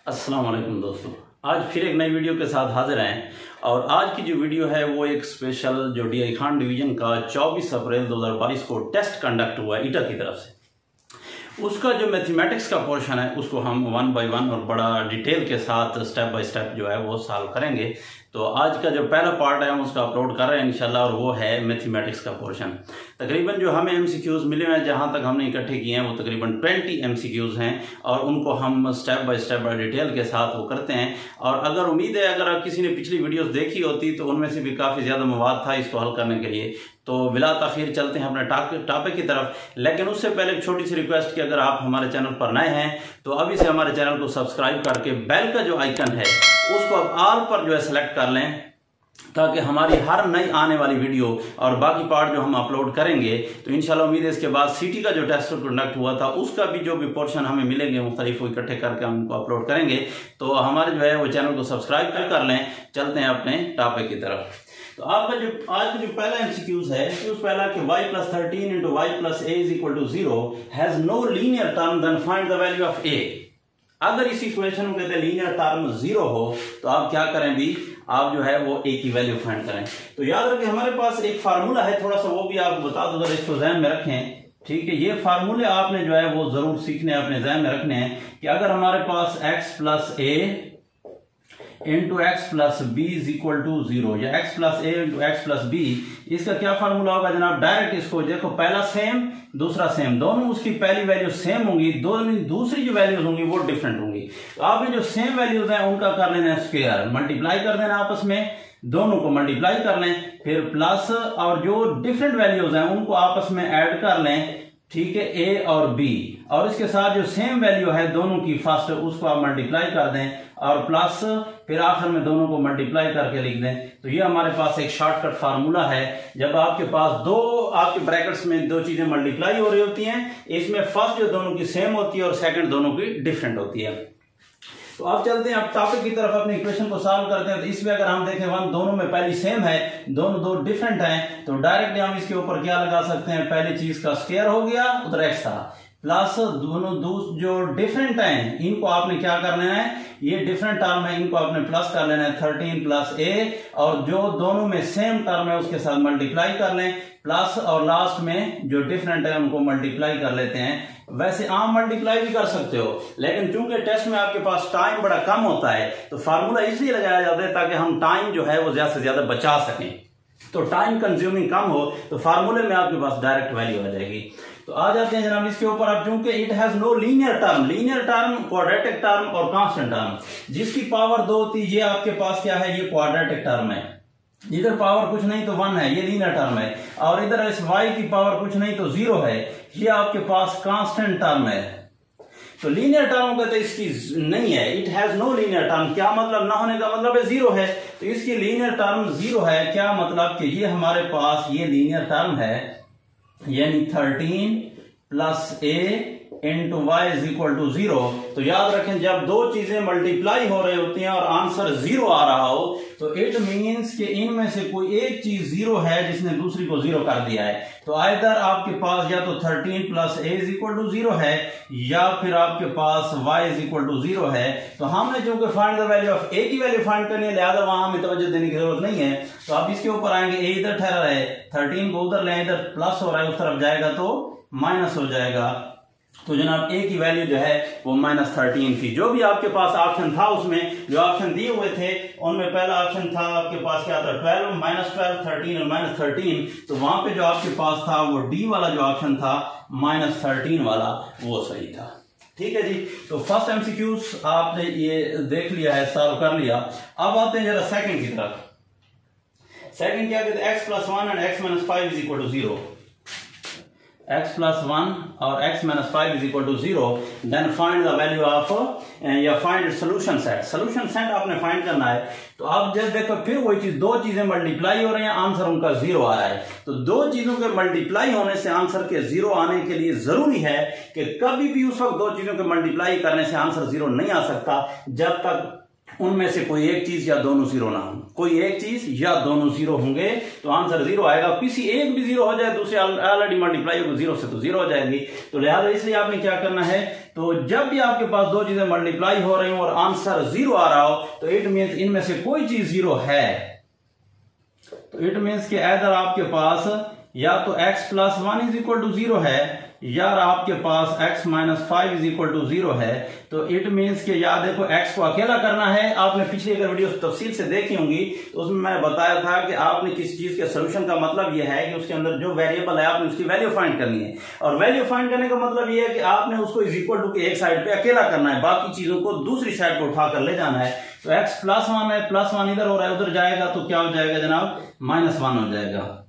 अस्सलाम वालेकुम दोस्तों, आज फिर एक नई वीडियो के साथ हाजिर हैं। और आज की जो वीडियो है वो एक स्पेशल जो DI खान डिवीज़न का 24 अप्रैल 2022 को टेस्ट कंडक्ट हुआ है ईटा की तरफ से, उसका जो मैथमेटिक्स का पोर्शन है उसको हम 1 बाय 1 और बड़ा डिटेल के साथ स्टेप बाय स्टेप जो है वो सॉल्व करेंगे। तो आज का जो पहला पार्ट है हम उसका अपलोड कर रहे हैं इंशाल्लाह, और वो है मैथमेटिक्स का पोर्शन। तकरीबन जो हमें MCQs मिले हैं, जहां तक हमने इकट्ठे किए हैं, वो तकरीबन 20 MCQs हैं और उनको हम स्टेप बाय स्टेप बड़ा डिटेल के साथ वो करते हैं। और अगर उम्मीद है अगर किसी ने पिछली वीडियोस देखी होती तो उनमें से भी काफ़ी ज़्यादा मवाद था इसको हल करने के लिए। तो बिला ताखीर चलते हैं अपने टॉपिक की तरफ। लेकिन उससे पहले एक छोटी सी रिक्वेस्ट कि अगर आप हमारे चैनल पर नए हैं तो अभी से हमारे चैनल को सब्सक्राइब करके बेल का जो आइकन है उसको अब ऑल पर जो है सेलेक्ट कर लें, ताकि हमारी हर नई आने वाली वीडियो और बाकी पार्ट जो हम अपलोड करेंगे तो इंशाल्लाह उम्मीद है इसके बाद सिटी का जो टेस्ट कंडक्ट हुआ था उसका भी जो भी पोर्शन हमें मिलेंगे मुख्तलिफ वो इकट्ठे करके हम उनको अपलोड करेंगे। तो हमारे जो है वो चैनल को सब्सक्राइब कर लें। चलते हैं अपने टॉपिक की तरफ। तो आपका जो आज का जो पहला MCQs है उस पहला कि y + 13 × y + a = 0 has no linear term, then find the value of a। अगर इस इक्वेशन में कहते हैं लीनियर टर्म 0 हो तो आप क्या करें भी, आप जो है वो a की वैल्यू फाइंड करें। तो याद रखें हमारे पास एक फार्मूला है, थोड़ा सा वो भी आप बता दो, अगर इसको ध्यान में रखें। ठीक है, ये फार्मूले आपने जो है वो जरूर सीखने अपने ध्यान में रखने हैं कि अगर हमारे पास x + a × x + b = 0 या x + a × x + b, इसका क्या फार्मूला होगा जनाब? डायरेक्ट इसको देखो, पहला सेम दूसरा सेम, दोनों उसकी पहली वैल्यू सेम होंगी, दोनों दूसरी जो वैल्यूज होंगी वो डिफरेंट होंगी। तो आपने जो सेम वैल्यूज हैं उनका कर लेना है स्क्वायर, मल्टीप्लाई कर देना आपस में, दोनों को मल्टीप्लाई कर लें, फिर प्लस, और जो डिफरेंट वैल्यूज हैं उनको आपस में ऐड कर लें। ठीक है, a और b, और इसके साथ जो सेम वैल्यू है दोनों की फर्स्ट उसको आप मल्टीप्लाई कर दें और प्लस, फिर आखिर में दोनों को मल्टीप्लाई करके लिख दें। तो ये हमारे पास एक शॉर्टकट फार्मूला है। जब आपके पास दो आपके ब्रैकेट्स में दो चीजें मल्टीप्लाई हो रही होती हैं, इसमें फर्स्ट जो दोनों की सेम होती है और सेकंड दोनों की डिफरेंट होती है। तो अब चलते हैं अब टॉपिक की तरफ, अपने इक्वेशन को सॉल्व करते हैं। तो इसमें अगर हम देखें वन दोनों में पहली सेम है, दोनों दो डिफरेंट हैं, तो डायरेक्टली हम इसके ऊपर क्या लगा सकते हैं, पहली चीज का स्क्वायर हो गया, उधर x था, प्लस दोनों जो डिफरेंट हैं इनको आपने क्या कर लेना है, ये डिफरेंट टर्म है इनको आपने प्लस कर लेना है 13 + a, और जो दोनों में सेम टर्म है उसके साथ मल्टीप्लाई कर लें, प्लस और लास्ट में जो डिफरेंट है उनको मल्टीप्लाई कर लेते हैं। वैसे आम मल्टीप्लाई भी कर सकते हो, लेकिन चूंकि टेस्ट में आपके पास टाइम बड़ा कम होता है तो फार्मूला इसलिए लगाया जाता है ताकि हम टाइम जो है वो ज्यादा से ज्यादा बचा सकें। तो टाइम कंज्यूमिंग कम हो तो फार्मूले में आपके पास डायरेक्ट वैल्यू आ जाएगी। तो आ जाते हैं जनाब इसके ऊपर। अब चूंकि it has no linear term, quadratic term और कांस्टेंट टर्म, जिसकी पावर 2 होती है, ये आपके पास क्या है, ये क्वाड्रेटिक टर्म है। इधर पावर कुछ नहीं तो 1 है, ये लीनियर टर्म है, और इधर इस y की पावर कुछ नहीं तो 0 है, ये आपके पास कांस्टेंट टर्म है। तो लीनियर टर्म कहते हैं इसकी नहीं है, it has no linear term. क्या मतलब? ना होने का मतलब है 0 है, तो इसकी लीनियर टर्म 0 है। क्या मतलब कि ये हमारे पास ये लीनियर टर्म है, यानी 13 + a × y = 0। तो याद रखें जब दो चीजें मल्टीप्लाई हो रही होती हैं और आंसर 0 आ रहा हो तो इट मीन्स कि इनमें से कोई एक चीज 0 है जिसने दूसरी को 0 कर दिया है। तो आइदर आपके पास या तो 13 + a = 0 है या फिर आपके पास y = 0 है। तो हमने चूंकि find the value of a की वैल्यू फाइंड करनी है, लिहाजा वहां हमें तवज्जो देने की जरूरत नहीं है। तो आप इसके ऊपर आएंगे, a इधर ठहरा है, 13 को उधर ले, इधर प्लस हो रहा है, उस तरफ जाएगा तो माइनस हो जाएगा। तो जनाब a की वैल्यू जो है वो -13 थी। जो भी आपके पास ऑप्शन था उसमें जो ऑप्शन दिए हुए थे उनमें पहला ऑप्शन था आपके पास क्या था, 12, -12, 13 और -13। तो वहां पे जो आपके पास था वो D वाला जो ऑप्शन था -13 वाला वो सही था। ठीक है जी। तो फर्स्ट MCQs आपने ये देख लिया है, सॉल्व कर लिया। अब आते हैं जरा सेकंड की तरफ। सेकंड क्या कहते हैं, x + 1 और x - 5 = 0। x + 1 और x - 5 = 0, then find the value of या find solution set. Solution set आपने फाइंड करना है। तो अब जब देखो फिर वही चीज, दो चीजें मल्टीप्लाई हो रही हैं, आंसर उनका 0 आ रहा है। तो दो चीजों के मल्टीप्लाई होने से आंसर के 0 आने के लिए जरूरी है कि कभी भी उस वक्त दो चीजों के मल्टीप्लाई करने से आंसर 0 नहीं आ सकता जब तक उनमें से कोई एक चीज या दोनों जीरो ना हो, कोई एक चीज या दोनों जीरो होंगे तो आंसर जीरो आएगा। किसी एक भी जीरो हो जाए, दूसरे ऑलरेडी मल्टीप्लाई होगी जीरो से तो जीरो हो जाएगी। तो लिहाजा इसलिए आपने क्या करना है, तो जब भी आपके पास दो चीजें मल्टीप्लाई हो रही हो और आंसर जीरो आ रहा हो तो इट मीन्स इनमें से कोई चीज जीरो है। तो इट मीन्स के इधर आपके पास या तो x plus 1 is equal to zero है या आपके पास x minus 5 is equal to zero है। तो इट मीन्स के या देखो x को अकेला करना है। आपने पिछली अगर वीडियो तफसील से देखी होंगी तो उसमें मैंने बताया था कि आपने किसी चीज के सोल्यूशन का मतलब यह है कि उसके अंदर जो वेरिएबल है आपने उसकी वैल्यू फाइंड करनी है। और वैल्यू फाइंड करने का मतलब यह है कि आपने उसको इज इक्वल टू के एक साइड पे अकेला करना है, बाकी चीजों को दूसरी साइड पर उठाकर ले जाना है। तो x प्लस 1 है, प्लस 1 इधर हो रहा है, उधर जाएगा तो क्या हो जाएगा जनाब, माइनस 1 हो जाएगा।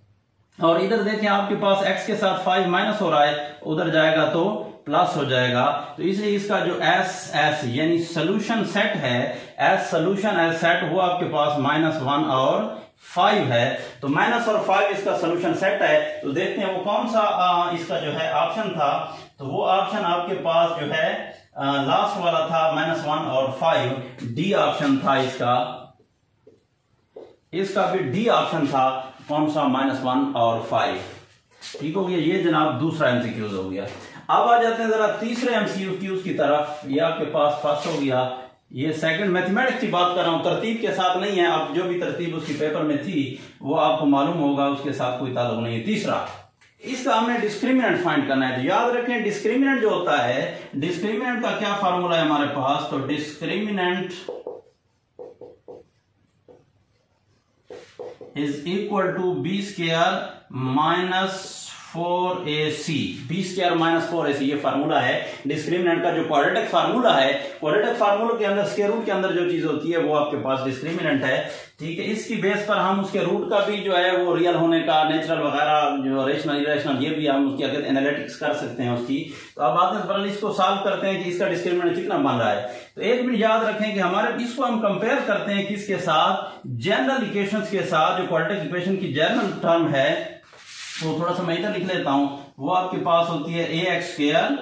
और इधर देखें आपके पास x के साथ 5 माइनस हो रहा है, उधर जाएगा तो प्लस हो जाएगा। तो इसलिए इसका जो एस यानी सोल्यूशन सेट है, एस सोल्यूशन एज सेट वो आपके पास -1 और 5 है। तो माइनस और 5 इसका सोल्यूशन सेट है। तो देखते हैं वो कौन सा इसका जो है ऑप्शन था। तो वो ऑप्शन आपके पास जो है लास्ट वाला था -1 और 5, डी ऑप्शन था इसका भी डी ऑप्शन था। कौन सा, -1 और 5। ठीक हो गया, ये जनाब दूसरा एमसीक्यूज हो गया। अब आ जाते हैं जरा तीसरे एमसीक्यूज की तरफ। ये आपके पास फर्स्ट हो गया, ये सेकंड मैथमेटिक्स की बात कर रहा हूं, तरतीब के साथ नहीं है। अब जो भी तरतीब उसकी पेपर में थी वो आपको मालूम होगा, उसके साथ कोई ताल्लुक नहीं है। तीसरा, इसका हमने डिस्क्रिमिनेंट फाइंड करना है। तो याद रखें डिस्क्रिमिनेंट जो होता है, डिस्क्रिमिनेंट का क्या फार्मूला है हमारे पास। तो discriminant is equal to B square minus 4ac, B square minus 4ac, ये फार्मूला है डिस्क्रिमिनेंट का। जो क्वाड्रेटिक फार्मूला है, क्वाड्रेटिक फार्मूला के अंदर स्क्वायर रूट के अंदर जो चीज होती है वो आपके पास डिस्क्रिमिनेंट है। ठीक है, इसकी बेस पर हम उसके रूट का भी जो है वो रियल होने का, नेचुरल वगैरह, जो रेशनल इरेशनल, ये भी हम उसकी अगर एनालिटिक्स कर सकते हैं उसकी। तो अब आते हैं इसको सॉल्व करते हैं कि इसका डिस्क्रिमिनेंट कितना बन रहा है। तो एक मिनट याद रखें कि हमारे इसको हम कंपेयर करते हैं किसके साथ, जनरल इक्वेशंस के साथ। जो क्वाड्रेटिक इक्वेशन की जनरल टर्म है तो थोड़ा सा मैं इधर लिख लेता हूं, वो आपके पास होती है ax square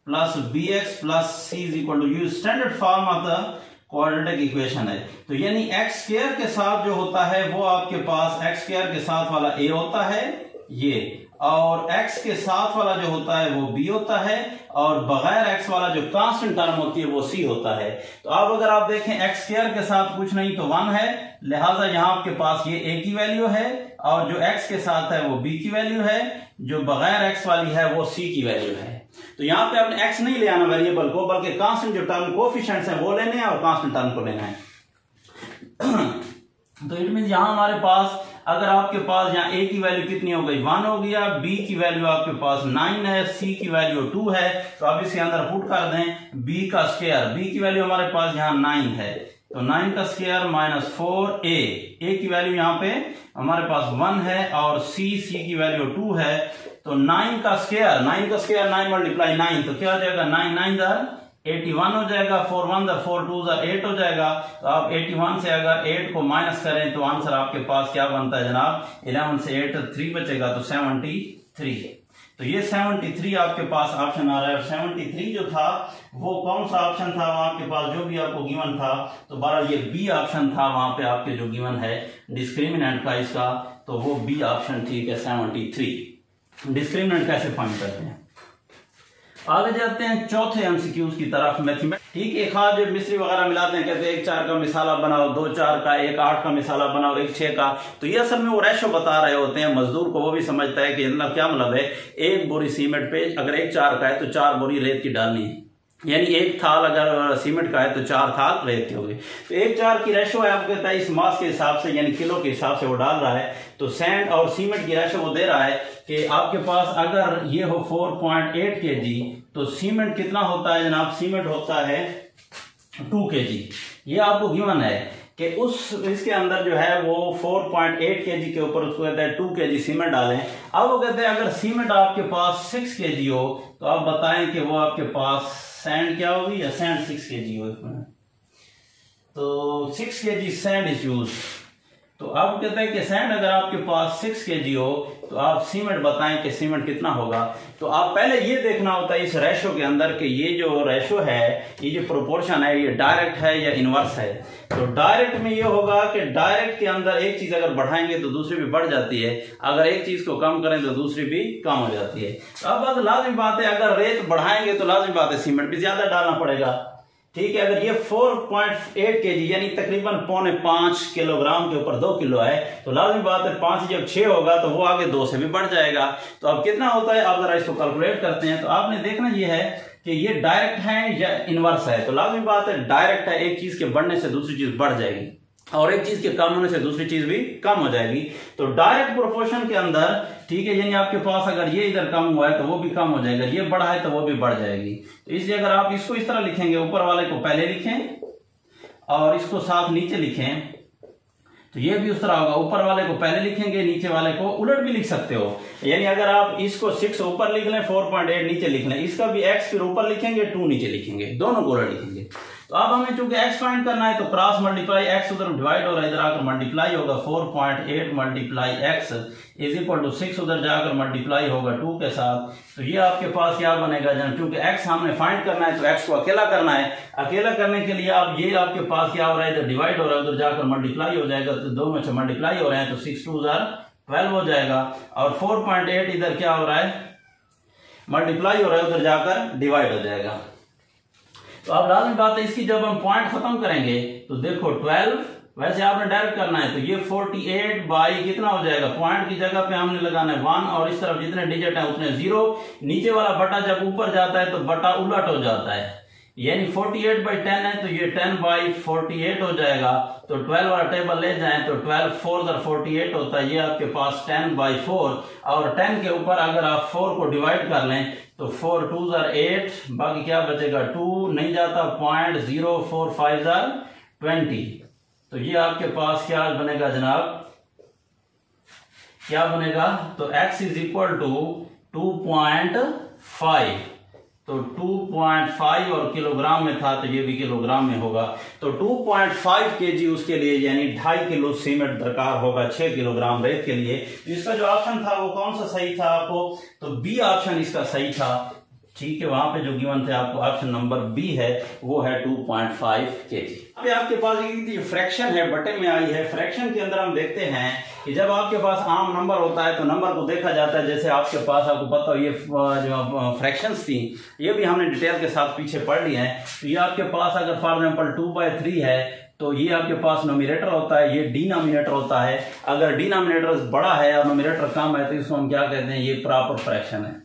plus bx plus c is equal to, you standard form of the quadratic equation है। तो यानी x स्क्वायर के साथ जो होता है वो आपके पास x स्क्वायर के साथ वाला a होता है ये, और x के साथ वाला जो होता है वो b होता है, और बगैर x वाला जो कांस्टेंट टर्म होती है वो c होता है। तो अब अगर आप देखें x स्क्वायर के साथ कुछ नहीं तो 1 है, लिहाजा यहां आपके पास ये a की वैल्यू है, और जो x के साथ है वो b की वैल्यू है, जो बगैर x वाली है वो c की वैल्यू है। तो यहां पे आपने x नहीं ले आना वेरिएबल को, बल्कि कांस्टेंट जो टर्म कोएफिशिएंट्स हैं वो लेने हैं और कांस्टेंट टर्म को लेना है। तो इट मीन यहां हमारे पास, अगर आपके पास यहाँ a की वैल्यू कितनी हो गई, 1 हो गया, b की वैल्यू आपके पास 9 है, c की वैल्यू 2 है। तो अब इसके अंदर पुट कर दें b का स्क्वायर, b की वैल्यू हमारे पास यहाँ 9 है, तो 9 का स्क्वायर माइनस 4a की वैल्यू यहाँ पे हमारे पास 1 है, और c की वैल्यू 2 है। तो 9 का स्क्वायर 9 मल्टीप्लाई 9, तो क्या हो जाएगा, 9 9 81 हो जाएगा, 4 1 4 2 8 हो जाएगा। तो आप 81 से अगर 8 को माइनस करें तो आंसर आपके पास क्या बनता है जनाब, 11 से 8 3 बचेगा, तो 73। तो ये 73 आपके पास ऑप्शन आ रहा है। और 73 जो था वो कौन सा ऑप्शन था वहां के पास जो भी आपको गिवन था, तो बहरहाल ये बी ऑप्शन था वहां पे आपके जो गिवन है डिस्क्रिमिनेंट का इसका, तो वो बी ऑप्शन ठीक है 73। डिस्क्रिमिनेंट कैसे फाइंड करते हैं, आगे जाते हैं चौथे एमसीक्यूज की तरफ। मैथमेटिक्स, ठीक, एक हाथ जो मिस्त्री वगैरह मिलाते हैं, कहते हैं 1 4 का मिसाला बनाओ, 2 4 का, 1 8 का मिसाला बनाओ, 1 6 का। तो ये असल में वो रेशो बता रहे होते हैं मजदूर को, वो भी समझता है कि मतलब क्या मतलब है, 1 बोरी सीमेंट पे अगर 1 4 का है तो 4 बोरी रेत की डालनी है, यानी 1 थाल अगर सीमेंट का है तो 4 थाल रेत की होगी। तो 1 4 की रेशो है, आपको कहता है इस मास के हिसाब से यानी किलो के हिसाब से वो डाल रहा है। तो सैंड और सीमेंट की रेशो वो दे रहा है कि आपके पास अगर ये हो 4.8 kg, तो सीमेंट कितना होता है जनाब, सीमेंट होता है 2 kg। ये आपको गिवन है कि इसके अंदर जो है वो 4.8 kg के ऊपर उसको कहता है 2 kg सीमेंट डालें। अब वो कहते हैं अगर सीमेंट आपके पास 6 kg हो तो आप बताएं कि वो आपके पास सैंड क्या होगी, या सैंड 6 kg हो। तो 6 kg सैंड इज यूज। तो आप कहते हैं कि सैंड अगर आपके पास 6 kg हो तो आप सीमेंट बताएं कि सीमेंट कितना होगा। तो आप पहले ये देखना होता है इस रेशो के अंदर कि ये जो रेशो है, ये जो प्रोपोर्शन है, ये डायरेक्ट है या इनवर्स है। तो डायरेक्ट में ये होगा कि डायरेक्ट के अंदर एक चीज अगर बढ़ाएंगे तो दूसरी भी बढ़ जाती है, अगर एक चीज को कम करें तो दूसरी भी कम हो जाती है। तो अब लाजिमी बात है अगर रेत बढ़ाएंगे तो लाजिमी बात है सीमेंट भी ज्यादा डालना पड़ेगा, ठीक है। अगर ये 4.8 kg यानी तकरीबन 4.5 किलोग्राम के ऊपर 2 किलो है तो लाजिमी बात है 5 जब 6 होगा तो वो आगे 2 से भी बढ़ जाएगा। तो अब कितना होता है, आप जरा इसको कैलकुलेट करते हैं। तो आपने देखना ये है कि ये डायरेक्ट है या इनवर्स है। तो लाजिमी बात है डायरेक्ट है, एक चीज के बढ़ने से दूसरी चीज बढ़ जाएगी और एक चीज के कम होने से दूसरी चीज भी कम हो जाएगी। तो डायरेक्ट प्रोपोर्शन के अंदर, ठीक है, यानी आपके पास अगर ये इधर कम हुआ है तो वो भी कम हो जाएगा, ये बढ़ा है तो वो भी बढ़ जाएगी। तो इसलिए अगर आप इसको इस तरह लिखेंगे, ऊपर वाले को पहले लिखें और इसको साथ नीचे लिखें तो ये भी उस तरह होगा, ऊपर वाले को पहले लिखेंगे, नीचे वाले को उलट भी लिख सकते हो। यानी अगर आप इसको 6 ऊपर लिख लें, 4.8 नीचे लिख लें, इसका भी x फिर ऊपर लिखेंगे, 2 नीचे लिखेंगे, दोनों को उलट लिखेंगे। तो अब हमें चूंकि x फाइंड करना है तो क्रॉस मल्टीप्लाई x उधर डिवाइड हो रहा है, इधर आकर मल्टीप्लाई होगा, 4.8 multiply x is equal to 6 उधर जाकर मल्टीप्लाई होगा 2 के साथ। तो ये आपके पास क्या बनेगा, जब क्योंकि x हमने फाइंड करना है तो x को अकेला करना है, अकेला करने के लिए आप ये आपके पास क्या हो रहा है, इधर डिवाइड हो रहा है, उधर जाकर मल्टीप्लाई हो जाएगा, तो दो में से मल्टीप्लाई हो रहे हैं तो 6 2 12 हो जाएगा और 4.8 इधर क्या हो रहा है, मल्टीप्लाई हो रहा है, उधर जाकर डिवाइड हो जाएगा। तो अब लाजिमी बात है इसकी जब हम पॉइंट खत्म करेंगे तो देखो 12, वैसे आपने डायरेक्ट करना है तो ये 48 बाई कितना हो जाएगा, पॉइंट की जगह पे हमने लगाना है 1 और इस तरफ जितने डिजिट है उतने 0, नीचे वाला बटा जब ऊपर जाता है तो बटा उलट हो जाता है, यानी 48/10 है तो ये 10/48 हो जाएगा। तो 12 वाला टेबल ले जाएं तो 12 4 48 होता है, ये आपके पास 10/4 और 10 के ऊपर अगर आप 4 को डिवाइड कर लें तो 4 2 8, बाकी क्या बचेगा 2 नहीं जाता, 0.045 20। तो ये आपके पास क्या बनेगा जनाब, क्या बनेगा, तो x इज इक्वल टू 2.5, तो 2.5 और किलोग्राम में था तो ये भी किलोग्राम में होगा। तो 2.5 kg उसके लिए यानी 2.5 किलो सीमेंट दरकार होगा 6 किलोग्राम रेत के लिए। तो इसका जो ऑप्शन था वो कौन सा सही था आपको, तो बी ऑप्शन इसका सही था, ठीक है। वहां पे जो गिवन थे आपको ऑप्शन नंबर बी है वो है 2.5 kg। अभी आपके पास ये फ्रैक्शन है बटे में आई है, फ्रैक्शन के अंदर हम देखते हैं कि जब आपके पास आम नंबर होता है तो नंबर को देखा जाता है, जैसे आपके पास आपको पता हो ये जो फ्रैक्शंस थी ये भी हमने डिटेल के साथ पीछे पढ़ लिए हैं। तो ये आपके पास अगर फॉर एग्जांपल 2/3 है तो ये आपके पास नोमिनेटर होता है, ये डिनोमिनेटर होता है। अगर डिनोमिनेटर बड़ा है और नोमिनेटर कम है तो इसको हम क्या कहते हैं, ये प्रॉपर फ्रैक्शन है।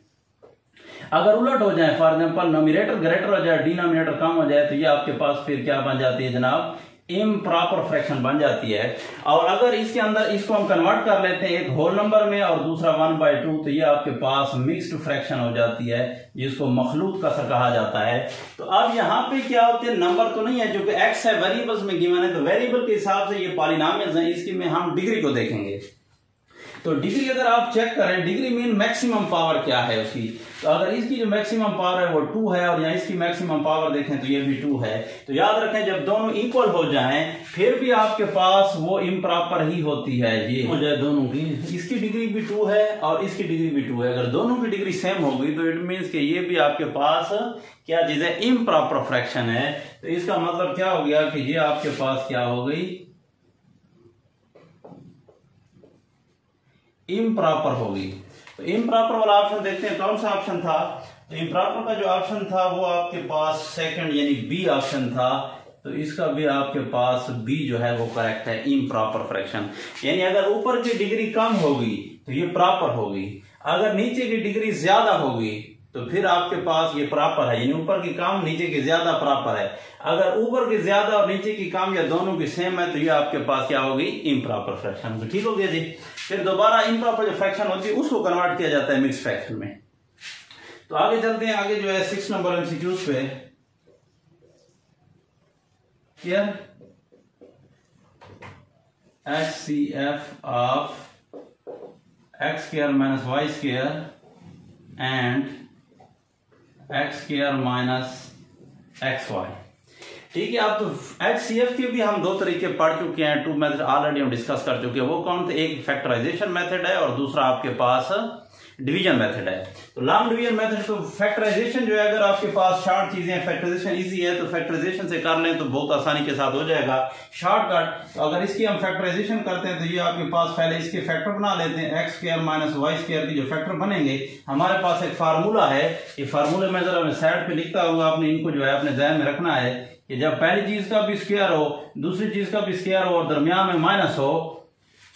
अगर उलट हो जाए, फॉर एग्जांपल नोमिनेटर ग्रेटर हो जाए डिनोमिनेटर कम हो जाए तो ये आपके पास फिर क्या बन जाती है जनाब, इम्प्रॉपर फ्रैक्शन बन जाती है। और अगर इसके अंदर इसको हम कन्वर्ट कर लेते हैं एक होल नंबर में और दूसरा 1/2 तो ये आपके पास मिक्स्ड फ्रैक्शन हो जाती है, जिसको मखलूत कसर कहा जाता है। तो अब यहाँ पे क्या होते हैं, नंबर तो नहीं है जो कि x है, वेरिएबल्स में गिवन है, तो वेरिएबल के हिसाब से ये पॉलिनोमियल्स हैं, इसकी में हम डिग्री को देखेंगे। तो डिग्री अगर आप चेक करें, डिग्री मीन मैक्सिमम पावर क्या है उसकी, तो अगर इसकी जो मैक्सिमम पावर है वो 2 है और यहाँ इसकी मैक्सिमम पावर देखें तो ये भी 2 है। तो याद रखें जब दोनों इक्वल हो जाएं फिर भी आपके पास वो इम्प्रॉपर ही होती है, ये हो जाए दोनों की, इसकी डिग्री भी 2 है और इसकी डिग्री भी 2 है। अगर दोनों की डिग्री सेम होगी तो इट मीन्स कि ये भी आपके पास क्या चीज है, इम्प्रॉपर फ्रैक्शन है। तो इसका मतलब क्या हो गया कि ये आपके पास क्या हो गई, इम्प्रॉपर होगी। तो इम्प्रॉपर वाला ऑप्शन देखते हैं कौन सा ऑप्शन था। तो इम्प्रॉपर का जो ऑप्शन था वो आपके पास सेकंड यानी बी ऑप्शन था। तो इसका भी आपके पास बी जो है वो करेक्ट है, इम्प्रॉपर फ्रैक्शन। यानी अगर ऊपर की डिग्री कम होगी तो ये प्रॉपर होगी, अगर नीचे की डिग्री ज्यादा होगी तो फिर आपके पास ये प्रॉपर है, यानी ऊपर की कम नीचे की ज्यादा प्रॉपर है। अगर ऊपर की ज्यादा और नीचे की कम या दोनों की सेम है तो ये आपके पास क्या होगी, इम्प्रॉपर फ्रैक्शन। तो ठीक हो गया जी। फिर दोबारा इम्प्रॉपर जो फ्रैक्शन होती है उसको कन्वर्ट किया जाता है मिक्स फ्रैक्शन में। तो आगे चलते हैं, आगे जो है 6 नंबर एमसीक्यूज पे। Clear, HCF of x² minus y² and x² minus xy। ठीक है। अब तो HCF के भी हम दो तरीके पढ़ चुके हैं, टू मेथड ऑलरेडी हम डिस्कस कर चुके हैं। वो कौन थे? एक फैक्टराइजेशन मेथड है और दूसरा आपके पास डिवीजन मेथड है। तो लॉन्ग डिवीजन मेथड, तो फैक्टराइजेशन जो है, अगर आपके पास शॉर्ट चीजें हैं, फैक्टराइजेशन इजी है तो फैक्टराइजेशन से कर लें तो बहुत आसानी के साथ हो जाएगा शॉर्टकट। तो अगर इसकी हम फैक्टराइजेशन करते हैं तो ये आपके पास पहले इसके फैक्टर बना लेते हैं, X square minus Y square की जो फैक्टर बनेंगे, हमारे पास एक फार्मूला है। ये फार्मूले में जरा मैं साइड पे लिखता हूँ, आपने इनको जो है अपने ध्यान में रखना है कि जब पहली चीज का भी स्क्वायर हो, दूसरी चीज का भी स्क्वायर हो और दरमियान में माइनस हो,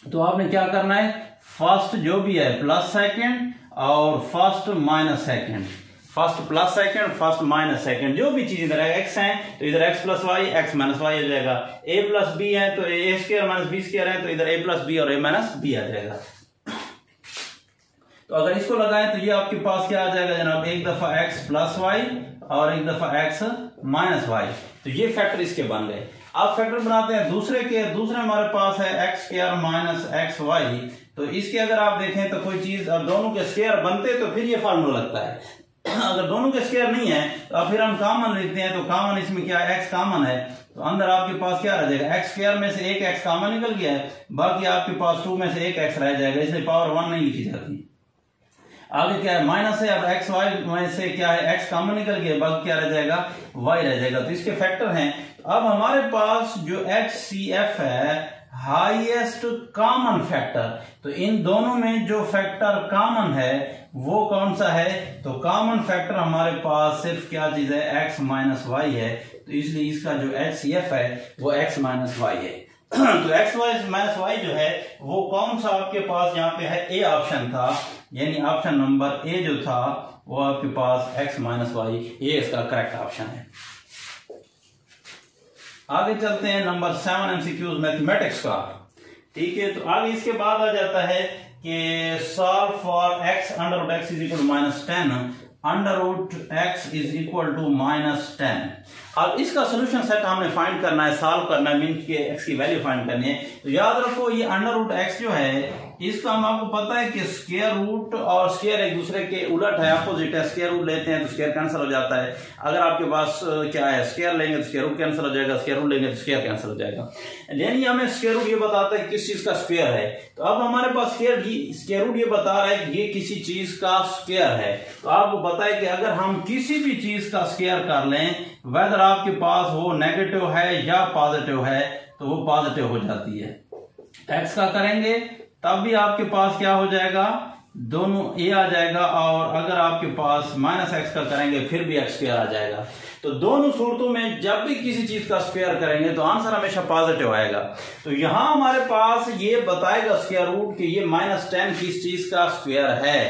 तो आपने क्या करना है, फर्स्ट जो भी है प्लस सेकेंड और first minus second, first plus second first minus second, जो भी चीज इधर एक्स है तो इधर X plus Y X minus Y हो जाएगा, ए प्लस बी है तो A square minus B square है तो इधर ए प्लस बी और ए माइनस बी आ जाएगा। तो अगर इसको लगाएं तो ये आपके पास क्या आ जाएगा जनाब, एक दफा एक्स प्लस वाई और एक दफा एक्स माइनस वाई। तो ये फैक्टर इसके बन गए। अब फैक्टर बनाते हैं दूसरे के, दूसरे हमारे पास है X square minus X Y. तो इसके अगर आप देखें तो कोई चीज अब दोनों के स्क्वायर बनते तो फिर ये फार्मूला लगता है। अगर दोनों के स्क्वायर नहीं है तो अब फिर हम कॉमन लेते हैं, तो कॉमन इसमें क्या है, एक्स कॉमन है, तो अंदर आपके पास क्या रह जाएगा, एक्स स्क्वायर में से एक एक्स कॉमन निकल गया है, बाकी आपके पास 2 में से एक एक्स रह जाएगा, इसलिए पावर 1 नहीं लिखी जाती। आगे क्या है, माइनस है, अब एक्स वाई में से क्या है, एक्स कॉमन निकल गया, बाकी क्या रह जाएगा, वाई रह जाएगा। तो इसके फैक्टर हैं। अब हमारे पास जो HCF है, हाईएस्ट कॉमन फैक्टर, तो इन दोनों में जो फैक्टर कॉमन है वो कौन सा है, तो कॉमन फैक्टर हमारे पास सिर्फ क्या चीज है, एक्स माइनस वाई है। तो इसलिए इसका जो HCF है वो एक्स माइनस वाई है। तो एक्स माइनस वाई जो है वो कौन सा आपके पास यहाँ पे है, ए ऑप्शन था, यानी ऑप्शन नंबर ए जो था वो आपके पास एक्स माइनस वाई, ये इसका करेक्ट ऑप्शन है। आगे चलते हैं नंबर 7 MCQs मैथमेटिक्स का। ठीक है, तो आगे इसके बाद आ जाता है कि solve for X under root X is equal to minus 10 under root X is equal to minus 10। अब इसका सोल्यूशन सेट हमने फाइंड करना है, सॉल्व करना है, मीन के एक्स की वैल्यू फाइंड करनी है। तो याद रखो ये अंडर रूट एक्स जो है इसका हम आपको पता है कि स्क्वायर रूट और स्क्वायर एक दूसरे के उलट है, अपोजिट है। स्क्वायर रूट लेते हैं तो स्क्वायर कैंसिल हो जाता है, अगर आपके पास क्या है स्क्वायर लेंगे तो स्क्वायर रूट कैंसिल हो जाएगा, स्क्वायर रूट लेंगे तो स्क्वायर कैंसिल हो जाएगा। यानी हमें स्क्वायर रूट ये बताता है किस चीज का स्क्वायर है। तो अब हमारे पास स्क्वायर रूट ये बता रहा है कि ये किसी चीज का स्क्वायर है। तो आपको पता है कि अगर हम किसी भी चीज का स्क्वायर कर लें, वेदर आपके पास वो नेगेटिव है या पॉजिटिव है, तो वो पॉजिटिव हो जाती है। एक्स का करेंगे तब भी आपके पास क्या हो जाएगा, दोनों ए आ जाएगा, और अगर आपके पास माइनस एक्स का करेंगे फिर भी एक्स स्क्वायर आ जाएगा। तो दोनों सूरतों में जब भी किसी चीज का स्क्वायर करेंगे तो आंसर हमेशा पॉजिटिव आएगा। तो यहां हमारे पास ये बताएगा स्क्वायर रूट कि ये -10 किस चीज का स्क्वायर है।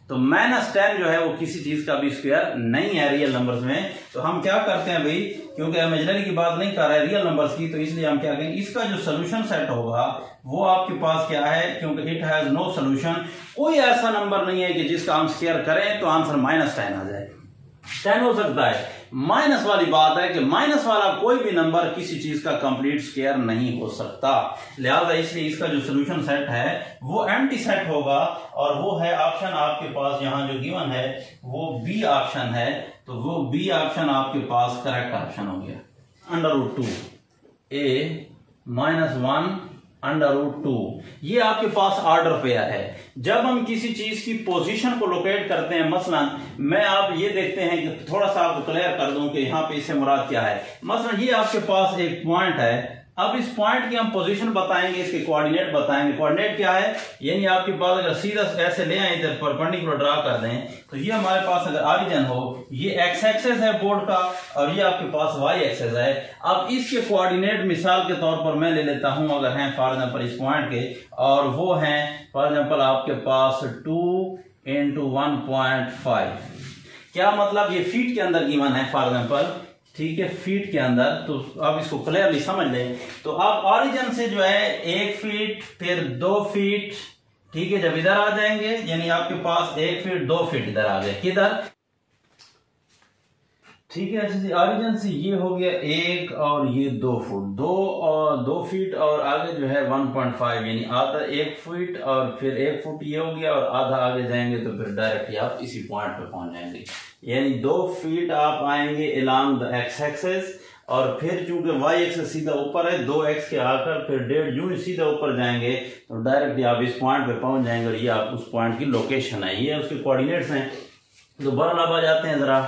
तो -10 जो है वो किसी चीज का भी स्क्वायर नहीं है रियल नंबर्स में। तो हम क्या करते हैं भाई, क्योंकि इमेजिनरी की बात नहीं कर रहे हैं, रियल नंबर्स की, तो इसलिए हम क्या करेंगे, इसका जो सोल्यूशन सेट होगा वो आपके पास क्या है, क्योंकि इट हैज नो सोल्यूशन, कोई ऐसा नंबर नहीं है कि जिसका हम स्क्वायर करें तो आंसर -10 आ जाए। 10 हो सकता है, माइनस वाली बात है कि माइनस वाला कोई भी नंबर किसी चीज का कंप्लीट स्क्वायर नहीं हो सकता। लिहाजा इसलिए इसका जो सोल्यूशन सेट है वो एम्प्टी सेट होगा, और वो है ऑप्शन आपके पास यहां जो गिवन है वो बी ऑप्शन है। तो वो बी ऑप्शन आपके पास करेक्ट ऑप्शन हो गया। √2 a -1 √2 ये आपके पास ऑर्डर पेयर है। जब हम किसी चीज की पोजीशन को लोकेट करते हैं, मसलन मैं आप ये देखते हैं कि थोड़ा सा आपको क्लियर कर दूं कि यहां पे इससे मुराद क्या है। मसलन ये आपके पास एक पॉइंट है, अब इस पॉइंट की हम पोजीशन बताएंगे, इसके कोऑर्डिनेट बताएंगे। कोऑर्डिनेट क्या है, यानी आपके पास अगर सीधा ऐसे ले आए इधर परपेंडिकुलर ड्रा कर दें तो ये हमारे पास अगर ऑरिजिन हो, ये एक्स एक्सेस है बोर्ड का और ये आपके पास वाई एक्सेस है। अब इसके कोऑर्डिनेट मिसाल के तौर पर मैं ले लेता हूं, अगर हैं फॉर एग्जांपल इस पॉइंट के, और वो हैं फॉर एग्जांपल आपके पास 2 × 1.5। क्या मतलब, ये फीट के अंदर गिवन है फॉर एग्जांपल, ठीक है, फीट के अंदर। तो अब इसको क्लियरली समझ लें। तो अब ऑरिजिन से जो है 1 फीट फिर 2 फीट, ठीक है, जब इधर आ जाएंगे यानी आपके पास 1 फीट 2 फीट इधर आ गए, किधर, ठीक है। अच्छे से ऑरिजिन से ये हो गया 1 और ये 2 फुट, 2 फीट और आगे जो है 1.5 यानी आधा 1 फीट और फिर 1 फुट ये हो गया, और आधा आगे जाएंगे तो फिर डायरेक्टली आप इसी पॉइंट पे पहुंच जाएंगे। यानी 2 फीट आप आएंगे अलोंग द एक्स एक्सेस और फिर चूंकि वाई एक्स सीधा ऊपर है 2x के आकर फिर 1.5 यूं ही सीधा ऊपर जाएंगे तो डायरेक्टली आप इस पॉइंट पे पहुंच जाएंगे और ये आप उस पॉइंट की लोकेशन है, ये उसके कोऑर्डिनेट्स हैं। तो बहरहाल अब आ जाते हैं जरा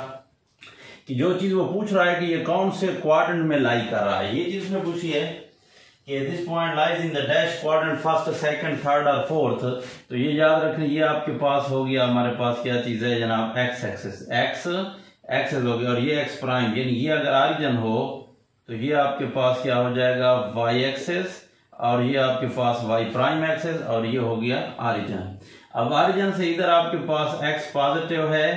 कि जो चीज वो पूछ रहा है कि ये कौन से क्वाड्रेंट में लाई कर रहा है, ये चीज उसने पूछी है कि this point lies in the dash quadrant first second third और फोर्थ। तो ये याद रखना, ये आपके पास हो गया, हमारे पास क्या चीज है जनाब, एक्स एक्सिस, एक्स एक्सिस हो गया और ये एक्स प्राइम, यानी ये अगर ऑरिजिन हो तो ये आपके पास क्या हो जाएगा वाई एक्सिस और ये आपके पास वाई प्राइम एक्सिस और ये हो गया ऑरिजिन। अब ऑरिजिन से इधर आपके पास एक्स पॉजिटिव है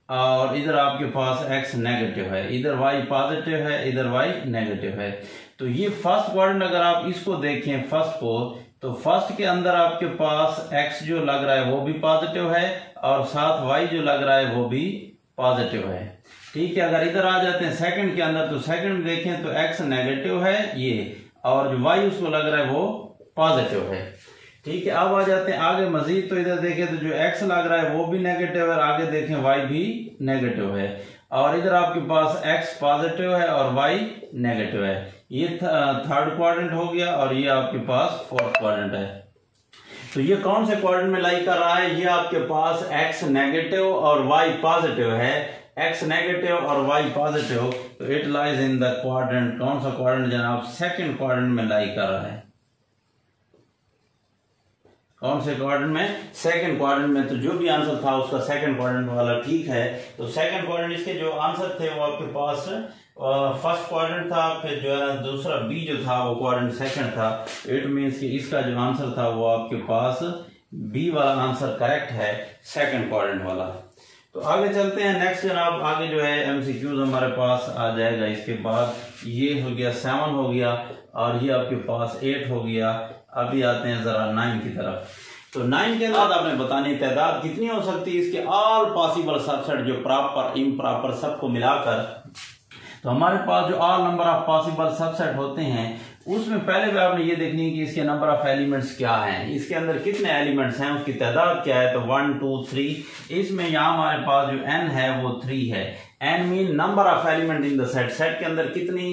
और इधर आपके पास x नेगेटिव है, इधर y पॉजिटिव है इधर y नेगेटिव है। तो ये फर्स्ट क्वाड्रेंट अगर आप इसको देखें फर्स्ट को, तो फर्स्ट के अंदर आपके पास x जो लग रहा है वो भी पॉजिटिव है और साथ y जो लग रहा है वो भी पॉजिटिव है। ठीक है, अगर इधर आ जाते हैं सेकंड के अंदर तो सेकंड में देखें तो x नेगेटिव है ये और जो y उसको लग रहा है वो पॉजिटिव है। ठीक है, अब आ जाते हैं आगे मजीद, तो इधर देखें तो जो x लग रहा है वो भी नेगेटिव है, आगे देखें y भी नेगेटिव है और इधर आपके पास x पॉजिटिव है और y नेगेटिव है। ये थर्ड क्वाड्रेंट हो गया और ये आपके पास फोर्थ क्वाड्रेंट है। तो ये कौन से क्वाड्रेंट में लाई कर रहा है, ये आपके पास x नेगेटिव और y पॉजिटिव है, x नेगेटिव और y पॉजिटिव, तो it lies in the quadrant, कौन सा क्वाड्रेंट जनाब, सेकंड क्वाड्रेंट में लाई कर रहा है। कौन से क्वाड्रेंट में, सेकंड क्वाड्रेंट में। तो जो भी आंसर था उसका सेकंड क्वाड्रेंट वाला ठीक है। तो सेकंड क्वाड्रेंट इसके जो आंसर थे वो आपके पास फर्स्ट क्वाड्रेंट था, फिर जो है दूसरा बी जो था वो क्वाड्रेंट सेकंड था। इट मींस कि इसका जो आंसर था वो आपके पास बी वाला आंसर करेक्ट है, सेकंड क्वाड्रेंट वाला। तो आगे चलते हैं नेक्स्ट जनाब, आगे जो है एमसीक्यूज हमारे पास आ जाएगा। इसके बाद ये हो गया 7 हो गया और ये आपके पास 8 हो गया। अभी आते हैं जरा 9 की तरफ। तो 9 के बाद आपने बतानी तादाद कितनी हो सकती है, इसके ऑल पॉसिबल सबसेट जो प्रॉपर इम्प्रॉपर सबको मिलाकर। तो हमारे पास जो all number of possible subset होते हैं उसमें पहले भी आपने ये देखनी है कि इसके नंबर ऑफ एलिमेंट्स क्या हैं, इसके अंदर कितने एलिमेंट्स हैं, उसकी तादाद क्या है। तो 1 2 3, इसमें यहाँ हमारे पास जो n है वो 3 है। n mean number of element in the set, set के अंदर कितनी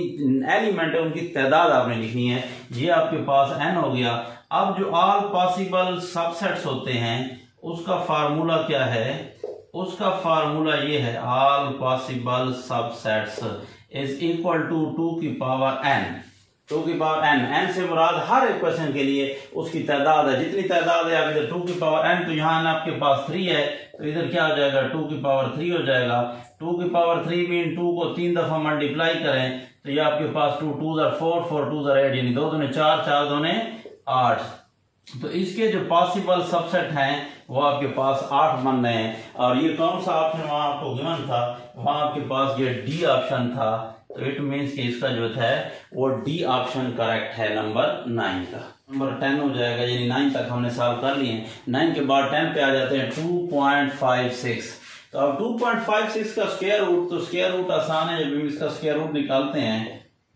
एलिमेंट है उनकी तादाद आपने लिखनी है। ये आपके पास n हो गया। अब जो ऑल पॉसिबल सबसेट्स होते हैं उसका फार्मूला क्या है, उसका फार्मूला ये है, all possible subsets is equal to 2 की पावर n। 2 की पावर n, n से मुराद हर एक क्वेश्चन के लिए उसकी तादाद है, जितनी तादाद है। अब इधर 2 की पावर n, तो यहाँ n आपके पास 3 है तो इधर क्या हो जाएगा 2 की पावर 3 हो जाएगा। 2 की पावर 3 मीन 2 को 3 दफा मल्टीप्लाई करें तो ये आपके पास 2 2 4 4 2 8, यानी 2 दूने 4 4 दूने 8। तो इसके जो पॉसिबल सबसेट हैं वो आपके पास 8 बन रहे हैं। और ये कौन सा ऑप्शन वहां आपको गिवन था, वहां आपके पास ये डी ऑप्शन था। तो इट मीन्स कि इसका जो है वो डी ऑप्शन करेक्ट है नंबर 9 का। नंबर 10 हो जाएगा, यानी 9 तक हमने सॉल्व कर लिए। 9 के बाद 10 पे आ जाते हैं 2.56। तो अब 2.56 का स्क्वायर रूट, तो स्क्वायर रूट आसान है, जब इसका स्क्वायर रूट निकालते हैं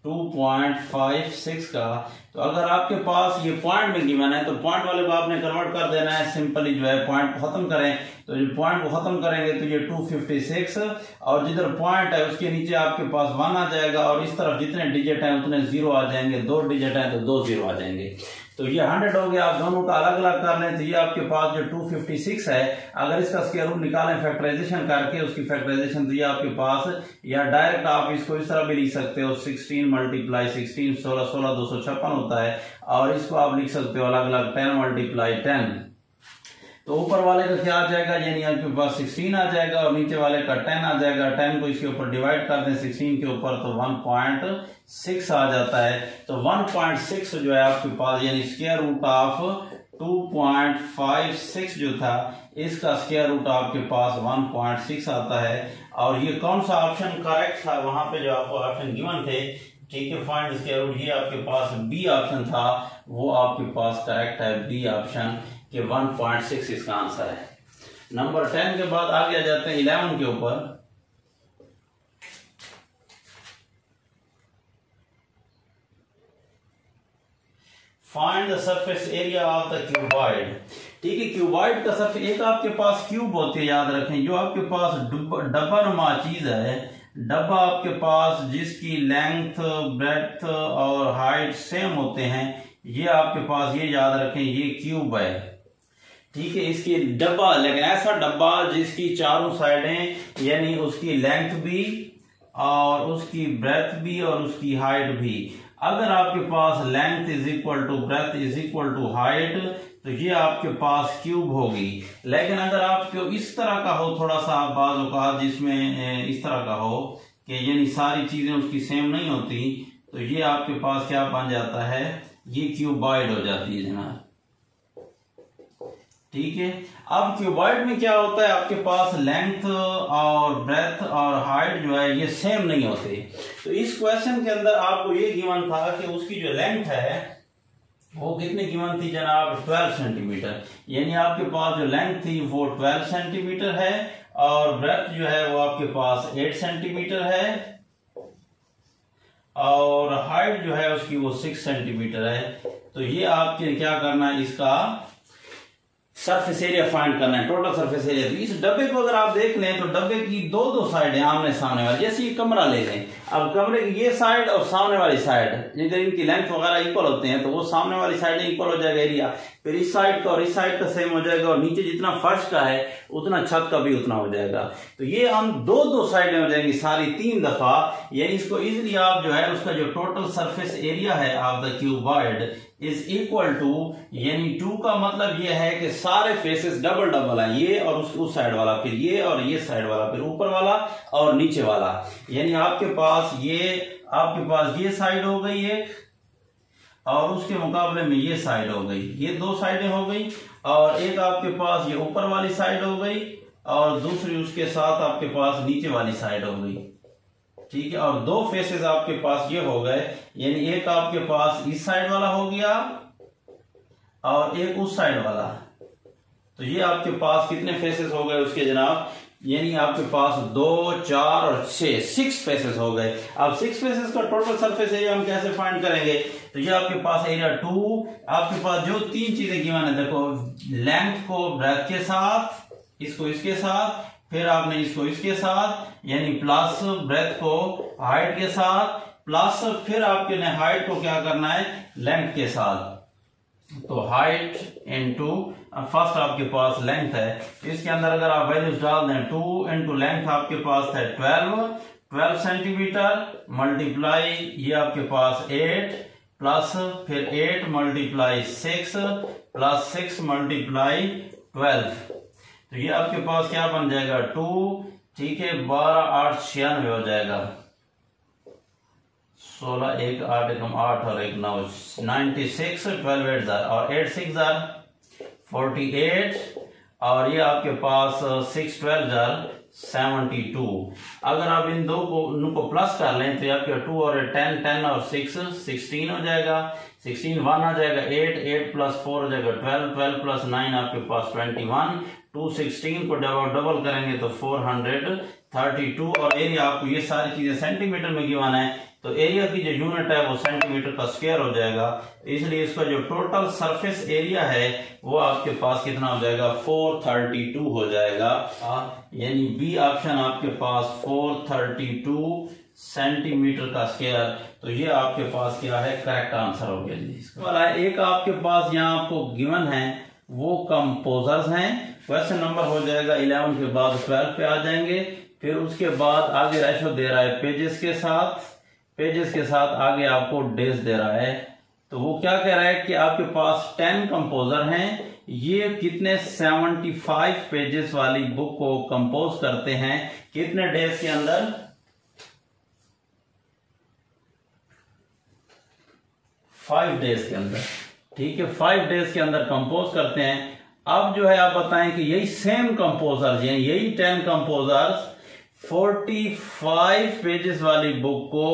2.56 का, तो अगर आपके पास ये पॉइंट में गिवन है तो पॉइंट वाले को आपने कन्वर्ट कर देना है। सिंपली जो है पॉइंट को खत्म करें, तो जो पॉइंट को खत्म करेंगे तो ये 256 और जिधर पॉइंट है उसके नीचे आपके पास 1 आ जाएगा और इस तरफ जितने डिजिट हैं उतने 0 आ जाएंगे। 2 डिजिट हैं तो 2 0 आ जाएंगे। तो ये 100 हो गया। आप दोनों का अलग अलग कर लें तो ये आपके पास जो 256 है, अगर इसका स्क्वायर रूट निकालें फैक्टराइजेशन करके उसकी फैक्टराइजेशन, तो ये आपके पास, या डायरेक्ट आप इसको इस तरह भी लिख सकते हो 16 मल्टीप्लाई 16, 16 16 256 होता है। और इसको आप लिख सकते हो अलग अलग 10 मल्टीप्लाई 10। तो ऊपर वाले का क्या आ जाएगा, यानी आपके पास 16 आ जाएगा और नीचे वाले का 10 आ जाएगा। 10 को इसके ऊपर डिवाइड कर दें 16 के ऊपर तो 1.6 आ जाता है। तो 1.6 जो है आपके पास, यानी स्क्वायर रूट ऑफ 2.56 जो था इसका स्क्वायर रूट आपके पास 1.6 आता है। और ये कौन सा ऑप्शन करेक्ट था, वहां पे जो आपको ऑप्शन गिवन थे, ठीक है, फाइंड स्क्वायर रूट, ये आपके पास बी ऑप्शन था, वो आपके पास करेक्ट है, बी ऑप्शन के 1.6 इसका आंसर है। नंबर 10 के बाद आगे आ जाते हैं 11 के ऊपर। Find the surface area of the cuboid. ठीक है, क्यूबॉइड का सरफेस, एक आपके पास क्यूब होती है, याद रखें, जो आपके पास डब्बा नुमा चीज है, डब्बा आपके पास जिसकी लेंथ ब्रेड्थ और हाइट सेम होते हैं, ये आपके पास, ये याद रखें, ये क्यूब है, ठीक है। इसकी डब्बा, लेकिन ऐसा डब्बा जिसकी चारों साइडें यानी उसकी लेंथ भी और उसकी ब्रेथ भी और उसकी हाइट भी, अगर आपके पास length is equal to breadth is equal to height, तो ये आपके पास क्यूब होगी। लेकिन अगर आपको इस तरह का हो, थोड़ा सा बाज़ औक़ात जिसमें इस तरह का हो कि यानी सारी चीजें उसकी सेम नहीं होती, तो ये आपके पास क्या बन जाता है, ये क्यूबॉइड हो जाती है जनाब, ठीक है। अब क्यूबॉइड में क्या होता है, आपके पास लेंथ और ब्रेथ और हाइट जो है ये सेम नहीं होते। तो इस क्वेश्चन के अंदर आपको ये गिवन था कि उसकी जो लेंथ है वो कितने गिवन थी जनाब, 12 सेंटीमीटर, यानी आपके पास जो लेंथ थी वो 12 सेंटीमीटर है और ब्रेथ जो है वो आपके पास 8 सेंटीमीटर है और हाइट जो है उसकी वो 6 सेंटीमीटर है। तो ये आपके क्या करना है, इसका सरफेस एरिया फाइंड करना है, टोटल सरफेस एरिया। तो इस डब्बे को अगर आप देख लें तो डब्बे की दो साइडें आमने सामने वाली, जैसे ये कमरा ले लें, अब कमरे की ये साइड और सामने वाली साइड, अगर इनकी लेंथ वगैरह इक्वल होते हैं तो वो सामने वाली साइड इक्वल हो जाएगा एरिया, फिर इस साइड का और इस साइड का सेम हो जाएगा और नीचे जितना फर्श का है उतना छत का भी उतना हो जाएगा। तो ये हम दो साइडें हो जाएंगी सारी 3 दफा, यानी इसको इजिली आप जो है उसका जो टोटल सरफेस एरिया है of the cuboid is equal to, यानी 2 का मतलब ये है कि सारे फेसेस डबल डबल है, ये और उस साइड वाला, फिर ये और ये साइड वाला, फिर ऊपर वाला और नीचे वाला, यानी आपके पास ये साइड हो गई है और उसके मुकाबले में ये साइड हो गई, ये 2 साइडें हो गई और एक आपके पास ये ऊपर वाली साइड हो गई और दूसरी उसके साथ आपके पास नीचे वाली साइड हो गई, ठीक है। और 2 फेसेस आपके पास ये हो गए, यानी एक आपके पास इस साइड वाला हो गया और एक उस साइड वाला। तो ये आपके पास कितने फेसेस हो गए उसके जनाब, यानी आपके पास 2, 4 और 6 फेसेस हो गए। अब 6 फेसेस का टोटल सरफेस एरिया हम कैसे फाइंड करेंगे, तो ये आपके पास एरिया 2, आपके पास जो 3 चीजें गिवन है, देखो लेंथ को ब्रेथ के साथ, इसको इसके साथ, फिर आपने इसको इसके साथ, यानी प्लस ब्रेथ को हाइट के साथ, प्लस फिर आपके ने हाइट को क्या करना है लेंथ के साथ। तो हाइट इनटू फर्स्ट आपके पास लेंथ है, इसके अंदर अगर आप वैल्यूज डाल दें 2 इंटू लेंथ आपके पास है 12 सेंटीमीटर मल्टीप्लाई ये आपके पास 8 प्लस फिर 8 मल्टीप्लाई 6 प्लस 6 मल्टीप्लाई 12, तो ये आपके पास क्या बन जाएगा 2, ठीक है, 12 8 96 हो जाएगा, 16 1 8 1 8 और 1 9 96, 12 8 और 8 6 48 और ये आपके पास 6 12 72। अगर आप इन इनको प्लस कर लें तो आपके 2 और 10 10 और 6 16 हो जाएगा, 16 1 आ जाएगा, 8 8 प्लस 4 हो जाएगा 12 12 प्लस 9 आपके पास 21, 2 16 को डबल करेंगे तो 432 और एरिया आपको ये सारी चीजें सेंटीमीटर में गिवन है, तो एरिया की जो यूनिट है वो सेंटीमीटर का स्क्वायर हो जाएगा, इसलिए इसका जो टोटल सरफेस एरिया है वो आपके पास कितना हो जाएगा 432 हो जाएगा, यानी बी ऑप्शन आपके पास 432 सेंटीमीटर का स्क्वायर। तो ये आपके पास क्या है करेक्ट आंसर हो गया जी इसका। एक आपके पास यहाँ आपको गिवन है वो कंपोजर्स हैं, क्वेश्चन नंबर हो जाएगा 11 के बाद 12 पे आ जाएंगे, फिर उसके बाद आगे रेशो दे रहा है पेजेस के साथ आगे आपको डेज दे रहा है। तो वो क्या कह रहा है कि आपके पास 10 कंपोजर हैं, ये कितने 75 पेजेस वाली बुक को कंपोज करते हैं कितने डेज के अंदर, 5 डेज के अंदर, ठीक है, 5 डेज के अंदर कंपोज करते हैं। अब जो है आप बताएं कि यही सेम कंपोजर्स हैं, यही 10 कंपोजर्स 45 पेजेस वाली बुक को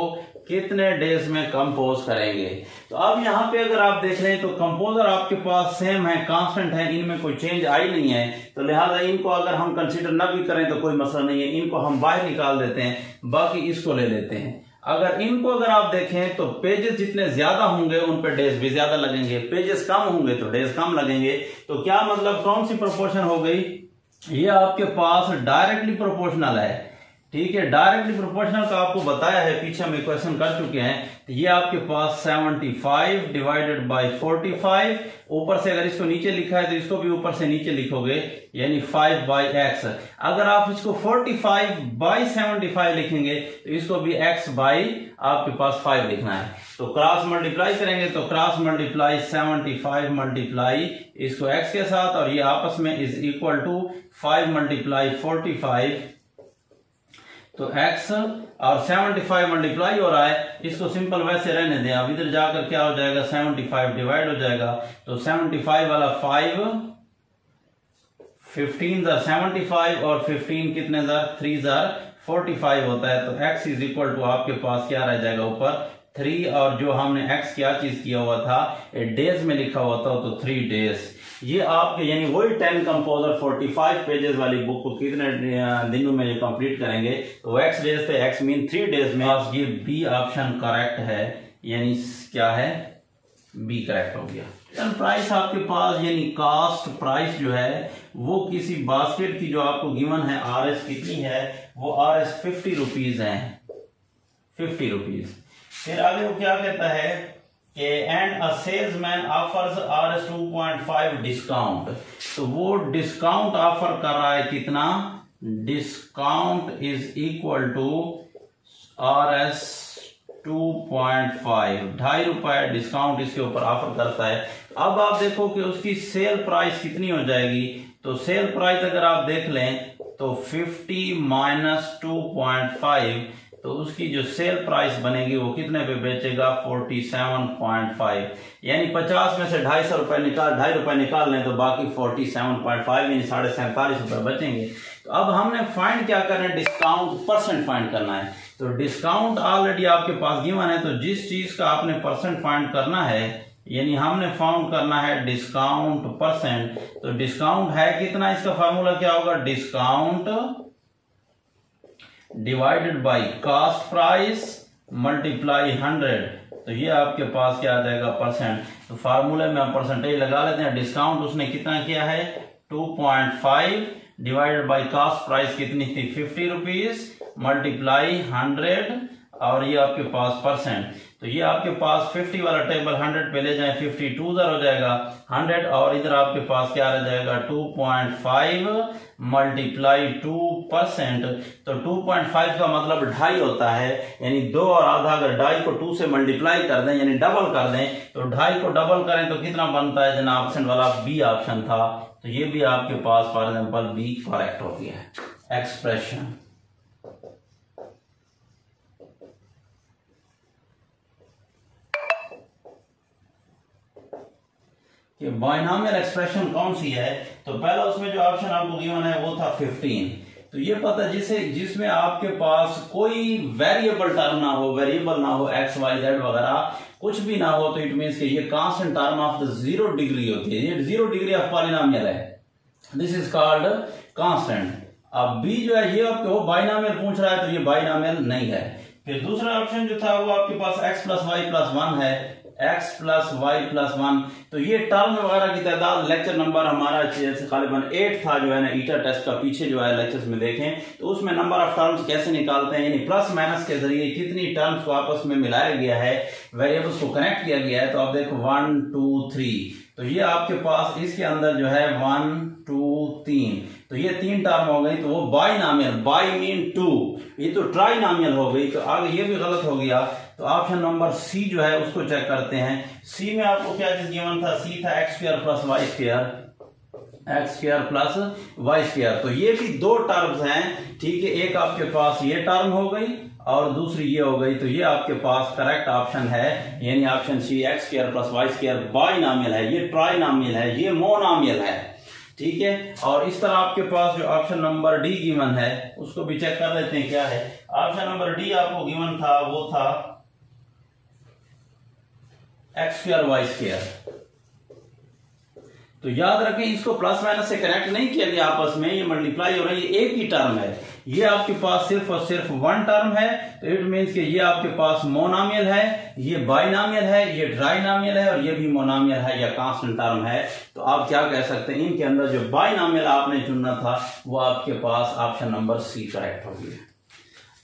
कितने डेज में कंपोज करेंगे। तो अब यहाँ पे अगर आप देख लें तो कंपोजर आपके पास सेम है, कांस्टेंट है, इनमें कोई चेंज आई नहीं है, तो लिहाजा इनको अगर हम कंसीडर ना भी करें तो कोई मसला नहीं है, इनको हम बाहर निकाल देते हैं, बाकी इसको ले लेते हैं। अगर इनको अगर आप देखें तो पेजेस जितने ज्यादा होंगे उन पे डेज भी ज्यादा लगेंगे, पेजेस कम होंगे तो डेज कम लगेंगे। तो क्या मतलब कौन सी प्रोपोर्शन हो गई, ये आपके पास डायरेक्टली प्रोपोर्शनल है, ठीक है। डायरेक्टली प्रोपोर्शनल का आपको बताया है, पीछे हम इक्वेशन कर चुके हैं। तो ये आपके पास 75 डिवाइडेड बाय 45, ऊपर से अगर इसको नीचे लिखा है तो इसको भी ऊपर से नीचे लिखोगे, यानी 5 बाई एक्स। अगर आप इसको 45 बाई 75 लिखेंगे तो इसको भी x बाई आपके पास 5 लिखना है। तो क्रॉस मल्टीप्लाई करेंगे तो क्रॉस मल्टीप्लाई 75 मल्टीप्लाई इसको x के साथ, और ये आपस में इज इक्वल टू 5 मल्टीप्लाई 45, तो x और 75 मल्टीप्लाई हो रहा है। इसको सिंपल वैसे रहने दें, अब इधर जाकर क्या हो जाएगा, 75 डिवाइड हो जाएगा। तो 75 वाला 5, 15 जार 75 और 15 कितने जार, 3 जार 45 होता है। तो x इज इक्वल टू आपके पास क्या रह जाएगा ऊपर 3, और जो हमने x क्या चीज किया हुआ था, डेज में लिखा हुआ था, तो 3 डेज। ये आपके यानी वही 10 कंपोजर 45 पेजेस वाली बुक को कितने दिनों में ये कंप्लीट करेंगे, तो x डेज थे, x मीन 3 डेज में। ये बी ऑप्शन करेक्ट है, यानी क्या है, बी करेक्ट हो गया। प्राइस आपके पास यानी कास्ट प्राइस जो है वो किसी बास्केट की जो आपको गिवन है RS कितनी है, वो RS 50 रुपीज है, 50 रुपीज। फिर आगे वो क्या कहता है कि and a salesman offers RS 2.5 discount. तो वो डिस्काउंट ऑफर कर रहा है कितना, discount is equal to RS 2.5, 2.5 रुपए डिस्काउंट इसके ऊपर ऑफर करता है। अब आप देखो कि उसकी सेल प्राइस कितनी हो जाएगी। तो सेल प्राइस अगर आप देख लें तो 50 माइनस 2.5, तो उसकी जो सेल प्राइस बनेगी वो कितने पे बेचेगा, 47.5, यानी 50 में से 250 रुपए निकाल 2.5 रुपए निकाल लें तो बाकी 47.5 यानी 47.5 रुपए बचेंगे। तो अब हमने फाइंड क्या करना है, डिस्काउंट परसेंट फाइंड करना है। तो डिस्काउंट ऑलरेडी आपके पास गिवन है, तो जिस चीज का आपने परसेंट फाइंड करना है, यानी हमने फाउंड करना है डिस्काउंट परसेंट। तो डिस्काउंट है कितना, इसका फार्मूला क्या होगा, discount divided by cost price multiply 100। तो ये आपके पास क्या आ जाएगा, परसेंट। तो फार्मूले में हम परसेंटेज लगा लेते हैं। डिस्काउंट उसने कितना किया है, 2.5 डिवाइडेड बाय कॉस्ट प्राइस कितनी थी, 50 रुपीज मल्टीप्लाई 100, और ये आपके पास परसेंट। तो ये आपके पास 50 वाला टेबल 100 पे ले जाए, 50 2 हो जाएगा 100, और इधर आपके पास क्या रह जाएगा, 2.5 मल्टीप्लाई 2%। तो 2.5 का मतलब 2.5 होता है, यानी 2 और आधा। अगर 2.5 को 2 से मल्टीप्लाई कर दें यानी डबल कर दें, तो 2.5 को डबल करें तो कितना बनता है, जना ऑप्शन वाला बी ऑप्शन था। तो ये भी आपके पास फॉर एग्जाम्पल बी करेक्ट हो गया है। एक्सप्रेशन कि बाइनोमियल एक्सप्रेशन कौन सी है, तो पहला उसमें जो ऑप्शन आपको गिवन है वो था 15। तो ये पता जिसमें आपके पास कोई वेरिएबल टर्म ना हो, वेरिएबल ना हो, एक्स वाई जेड वगैरह कुछ भी ना हो, तो इट मीन्स कि ये constant term of the 0 degree होती है। ये 0 डिग्री ऑफ पॉलिनोमियल है, दिस इज कॉल्ड कांस्टेंट। अब बी जो है ये आपको बाइनोमियल पूछ रहा है, तो ये बाइनोमियल नहीं है। फिर दूसरा ऑप्शन जो था वो आपके पास x प्लस वाई प्लस 1 है, x प्लस वाई प्लस 1। तो ये टर्म वगैरह की तादाद, लेक्चर नंबर हमारा जैसे खालिबन 8 था जो है ना ईटा टेस्ट का, पीछे जो है लेक्चर्स में देखें तो उसमें नंबर ऑफ टर्म्स कैसे निकालते हैं, यानी प्लस माइनस के जरिए कितनी टर्म्स को आपस में मिलाया गया है, वेरिएबल्स को कनेक्ट किया गया है। तो आप देखो 1 2 3, तो ये आपके पास इसके अंदर जो है 1 2 3, तो ये 3 टर्म हो गई। तो वो बाइनोमियल, बाई मीन 2, ये तो ट्राइनोमियल हो गई। तो आगे ये भी गलत हो गया। तो ऑप्शन नंबर सी जो है उसको चेक करते हैं। सी में आपको क्या चीज गिवन था, सी था X square plus Y square, X square plus Y square. तो ये भी 2 टर्म्स हैं, ठीक है। एक आपके पास ये टर्म हो गई और दूसरी ये हो गई। तो ये आपके पास करेक्ट ऑप्शन है, यानी option C X square plus Y square binomial है, ये ट्राइनोमियल है, ये मोनोमियल है, ठीक है। और इस तरह आपके पास जो ऑप्शन नंबर डी गिवन है उसको भी चेक कर लेते हैं क्या है। ऑप्शन नंबर डी आपको गिवन था वो था एक्स स्क्वायर वाई स्क्वायर। तो याद रखें इसको प्लस माइनस से कनेक्ट नहीं किया गया आपस में, ये मल्टीप्लाई हो रहा है, ये एक ही टर्म है। ये आपके पास सिर्फ और सिर्फ 1 टर्म है। तो इट मीन्स कि ये आपके पास मोनोमियल है, ये बाइनोमियल है, ये ट्राइनोमियल है, और ये भी मोनोमियल है या कांस्टेंट टर्म है। तो आप क्या कह सकते हैं, इनके अंदर जो बाइनोमियल आपने चुनना था वो आपके पास ऑप्शन नंबर सी करेक्ट हो गया।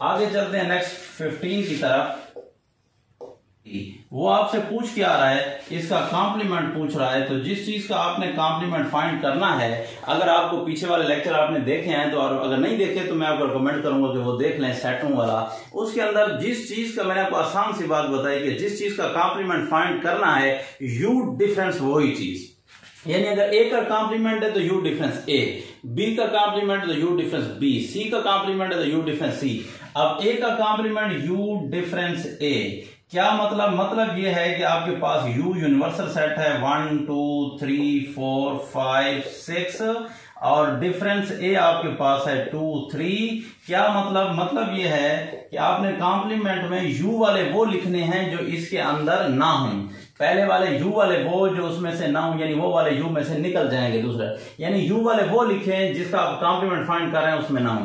आगे चलते हैं नेक्स्ट 15 की तरफ। वो आपसे पूछ क्या रहा है, इसका कॉम्प्लीमेंट पूछ रहा है। तो जिस चीज का आपने कॉम्प्लीमेंट फाइंड करना है, अगर आपको पीछे वाले लेक्चर आपने देखे हैं तो, और अगर नहीं देखे तो मैं आपको रिकमेंड करूंगा कि वो देख लें, सेटों वाला। उसके अंदर जिस चीज का मैंने आपको आसान सी बात बताई कि जिस चीज का कॉम्प्लीमेंट फाइंड करना है, यू डिफरेंस वही चीज, यानी अगर ए का कॉम्प्लीमेंट है तो यू डिफरेंस ए, बी का कॉम्प्लीमेंट है तो यू डिफरेंस बी, सी का कॉम्प्लीमेंट है तो यू डिफरेंस सी। अब ए का कॉम्प्लीमेंट यू डिफरेंस ए, क्या मतलब? मतलब ये है कि आपके पास U यूनिवर्सल सेट है 1 2 3 4 5 6 और डिफरेंस A आपके पास है 2 3। क्या मतलब? मतलब ये है कि आपने कॉम्प्लीमेंट में U वाले वो लिखने हैं जो इसके अंदर ना हों। पहले वाले U वाले वो जो उसमें से ना हो, यानी वो वाले U में से निकल जाएंगे दूसरे, यानी U वाले वो लिखें जिसका आप कॉम्प्लीमेंट फाइंड कर रहे हैं उसमें ना हो।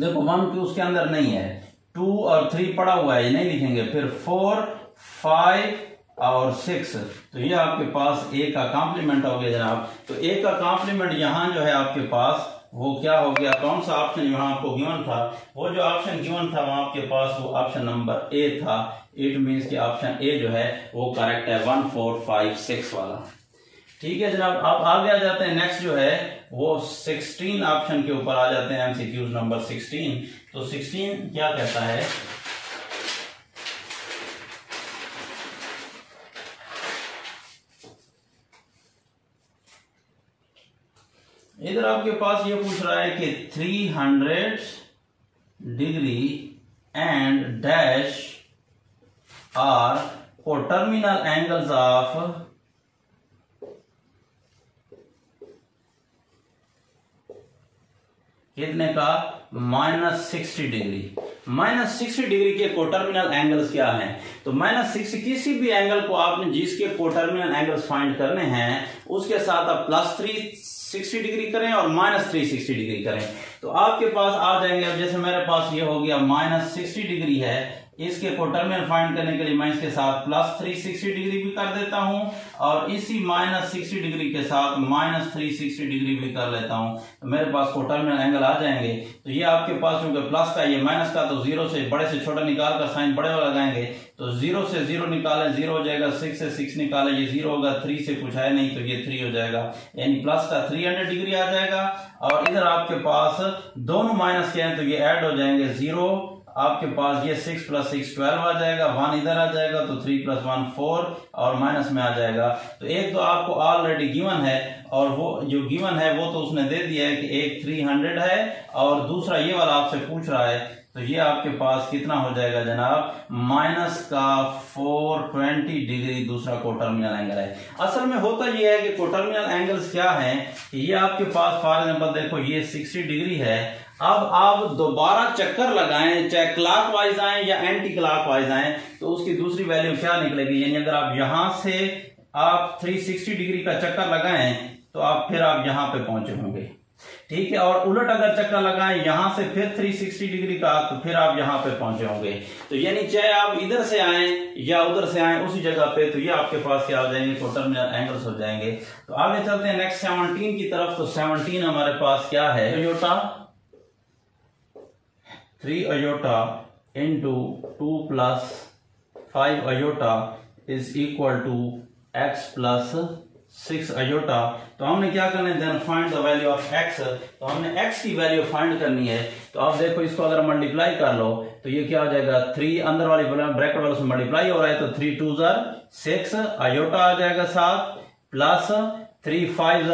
देखो 1 2 उसके अंदर नहीं है, 2 और 3 पड़ा हुआ है, ये नहीं लिखेंगे। फिर 4 5 और 6, तो ये आपके पास ए का कॉम्प्लीमेंट हो गया जनाब। तो ए का कॉम्प्लीमेंट यहाँ जो है आपके पास वो क्या हो गया, कौन सा ऑप्शन यहाँ आपको गिवन था? वो जो ऑप्शन गिवन था वहां आपके पास वो ऑप्शन नंबर ए था। इट मीन्स कि ऑप्शन ए जो है वो करेक्ट है, 1 4 5 6 वाला। ठीक है जनाब, अब आगे आ जाते हैं। नेक्स्ट जो है वो 16 ऑप्शन के ऊपर आ जाते हैं, एमसीक्यूज नंबर 16। तो 16 क्या कहता है? इधर आपके पास ये पूछ रहा है कि 300 degree and dash are coterminal angles of कितने का? -60 डिग्री। -60 डिग्री के कोटर्मिनल एंगल्स क्या हैं? तो -60 किसी भी एंगल को आपने जिसके कोटर्मिनल एंगल्स फाइंड करने हैं उसके साथ आप +360 डिग्री करें और -360 डिग्री करें तो आपके पास आ जाएंगे। अब जैसे मेरे पास ये हो गया -60 डिग्री है, इसके कोटर्मिनल फाइंड करने के लिए मैं इसके साथ +360 डिग्री भी कर देता हूं और इसी -60 डिग्री के साथ -360 डिग्री भी कर लेता हूं, तो मेरे पास कोटर्मिनल एंगल आ जाएंगे। तो ये आपके पास क्योंकि प्लस का ये माइनस का, तो 0 से बड़े से छोटा निकाल कर साइन बड़े वाला लगाएंगे। तो 0 से 0 निकाले 0 हो जाएगा, 6 से 6 निकाले ये 0 होगा, 3 से कुछ है नहीं तो ये 3 हो जाएगा, यानी प्लस का 300 डिग्री आ जाएगा। और इधर आपके पास दोनों माइनस के हैं तो ये ऐड हो जाएंगे, 0 आपके पास ये 6 + 6 12 आ जाएगा, 1 इधर आ जाएगा तो 3 + 1 4 और माइनस में आ जाएगा। तो एक तो आपको ऑलरेडी गिवन है और वो जो गिवन है वो तो उसने दे दिया है कि एक 300 है और दूसरा ये वाला आपसे पूछ रहा है। तो ये आपके पास कितना हो जाएगा जनाब? -420 डिग्री दूसरा कोटर्मिनल एंगल है। असल में होता ये है कि कोटर्मिनल एंगल्स क्या है, ये आपके पास फॉर एग्जाम्पल देखो ये 60 डिग्री है। अब आप दोबारा चक्कर लगाएं, चाहे क्लॉकवाइज आए या एंटी क्लॉकवाइज आए, तो उसकी दूसरी वैल्यू क्या निकलेगी? यानी अगर आप यहां से आप 360 डिग्री का चक्कर लगाएं तो आप फिर आप यहां पे पहुंचे होंगे, ठीक है। और उलट अगर चक्कर लगाएं यहां से फिर 360 डिग्री का तो फिर आप यहां पे पहुंचे होंगे। तो यानी चाहे आप इधर से आए या उधर से आए उसी जगह पे, तो ये आपके पास क्या हो जाएंगे? कोटर्मिनल एंगल्स हो जाएंगे। तो आगे चलते हैं नेक्स्ट 17 की तरफ। तो 17 हमारे पास क्या है? 3 iota into 2 + 5 iota is equal to x + 6 iota. तो हमने क्या करना है? Then find the value of x। तो हमने x की वैल्यू फाइंड करनी है। तो आप देखो इसको अगर मल्टीप्लाई कर लो तो ये क्या हो जाएगा? 3 अंदर वाली ब्रैकेट वालों से मल्टीप्लाई हो रहा है तो 3 2 6 आयोटा आ जाएगा साथ, plus 3 5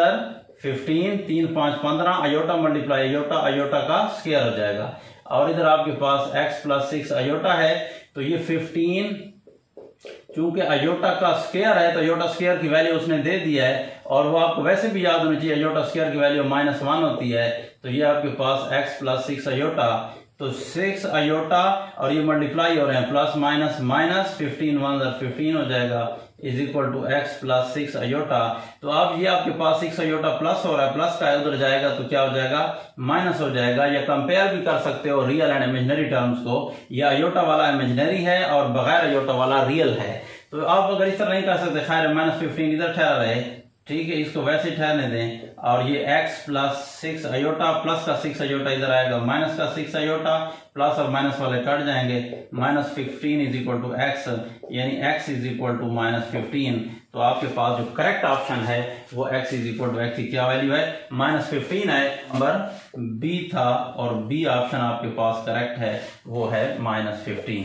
15, 3 5 15 iota multiply iota, iota का स्क्वायर हो जाएगा। और इधर आपके पास x + 6 आयोटा है तो ये 15, चूंकि आयोटा का स्क्वायर है तो आयोटा स्क्वायर की वैल्यू उसने दे दिया है और वो आपको वैसे भी याद होनी चाहिए, आयोटा स्क्वायर की वैल्यू -1 होती है। तो ये आपके पास x + 6 आयोटा, तो 6 आयोटा और ये मल्टीप्लाई हो रहे हैं, प्लस माइनस माइनस, 15 1 15 हो जाएगा, is equal to x + 6 iota. तो अब ये आपके पास 6 आयोटा प्लस हो रहा है, प्लस का उधर जाएगा तो क्या हो जाएगा? माइनस हो जाएगा। या कंपेयर भी कर सकते हो रियल एंड इमेजिनरी टर्म्स को, या आयोटा वाला इमेजिनरी है और बगैर आयोटा वाला रियल है। तो आप अगर इस तरह नहीं कर सकते, खैर -15 इधर ठहरा रहे, ठीक है, इसको वैसे ठहरने दें। और ये x प्लस 6 अयोटा, प्लस का 6 अयोटा इधर आएगा, माइनस का 6 अयोटा, प्लस और माइनस वाले कट जाएंगे। -15 इज इक्वल टू एक्स, यानी x इज इक्वल टू -15। तो आपके पास जो करेक्ट ऑप्शन है वो x is equal to X की क्या वैल्यू है, -15 है। नंबर बी था और बी ऑप्शन आपके पास करेक्ट है, वो है -15।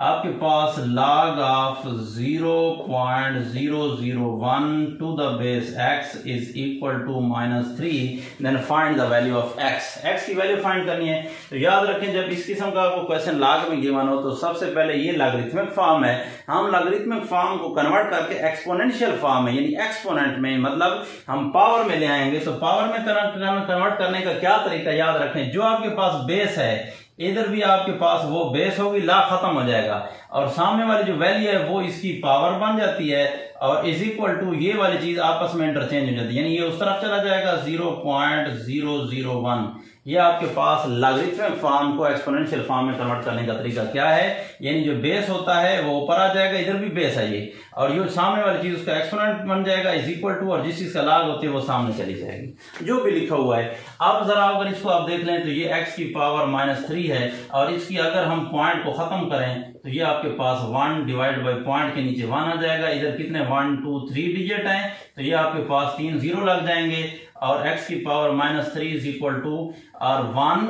आपके पास log of 0.001 to the base x is equal to -3, then find the value of x। x की वैल्यू फाइंड करनी है। तो याद रखें, जब इस किस्म का आपको क्वेश्चन लॉग में गिवन हो तो सबसे पहले ये लॉगरिथमिक फॉर्म है, हम लॉगरिथमिक फॉर्म को कन्वर्ट करके एक्सपोनेंशियल फॉर्म में यानी एक्सपोनेंट में, मतलब हम पावर में ले आएंगे। तो पावर में कन्वर्ट करने का क्या तरीका, याद रखें, जो आपके पास बेस है इधर भी आपके पास वो बेस होगी, ला खत्म हो जाएगा और सामने वाली जो वैल्यू है वो इसकी पावर बन जाती है और इज इक्वल टू ये वाली चीज आपस में इंटरचेंज हो जाती है, यानी ये उस तरफ चला जाएगा 0.001। ये आपके पास लॉगरिथमिक फॉर्म को एक्सपोनेंशियल फॉर्म में कन्वर्ट करने का तरीका क्या है, यानी जो बेस होता है वो ऊपर आ जाएगा, इधर भी बेस है ये, और ये सामने वाली चीज उसका एक्सपोनेंट बन जाएगा इज इक्वल टू, और जिस चीज का लॉग होती है वो सामने चली जाएगी, जो भी लिखा हुआ है। अब जरा अगर इसको आप देख लें तो ये x की पावर -3 है और इसकी अगर हम पॉइंट को खत्म करें तो ये आपके पास 1 डिवाइड बाई पॉइंट के नीचे 1 आ जाएगा। इधर कितने 1 2 3 डिजिट हैं, तो ये आपके पास 3 0 लग जाएंगे और x की पावर -3 इज इक्वल टू और 1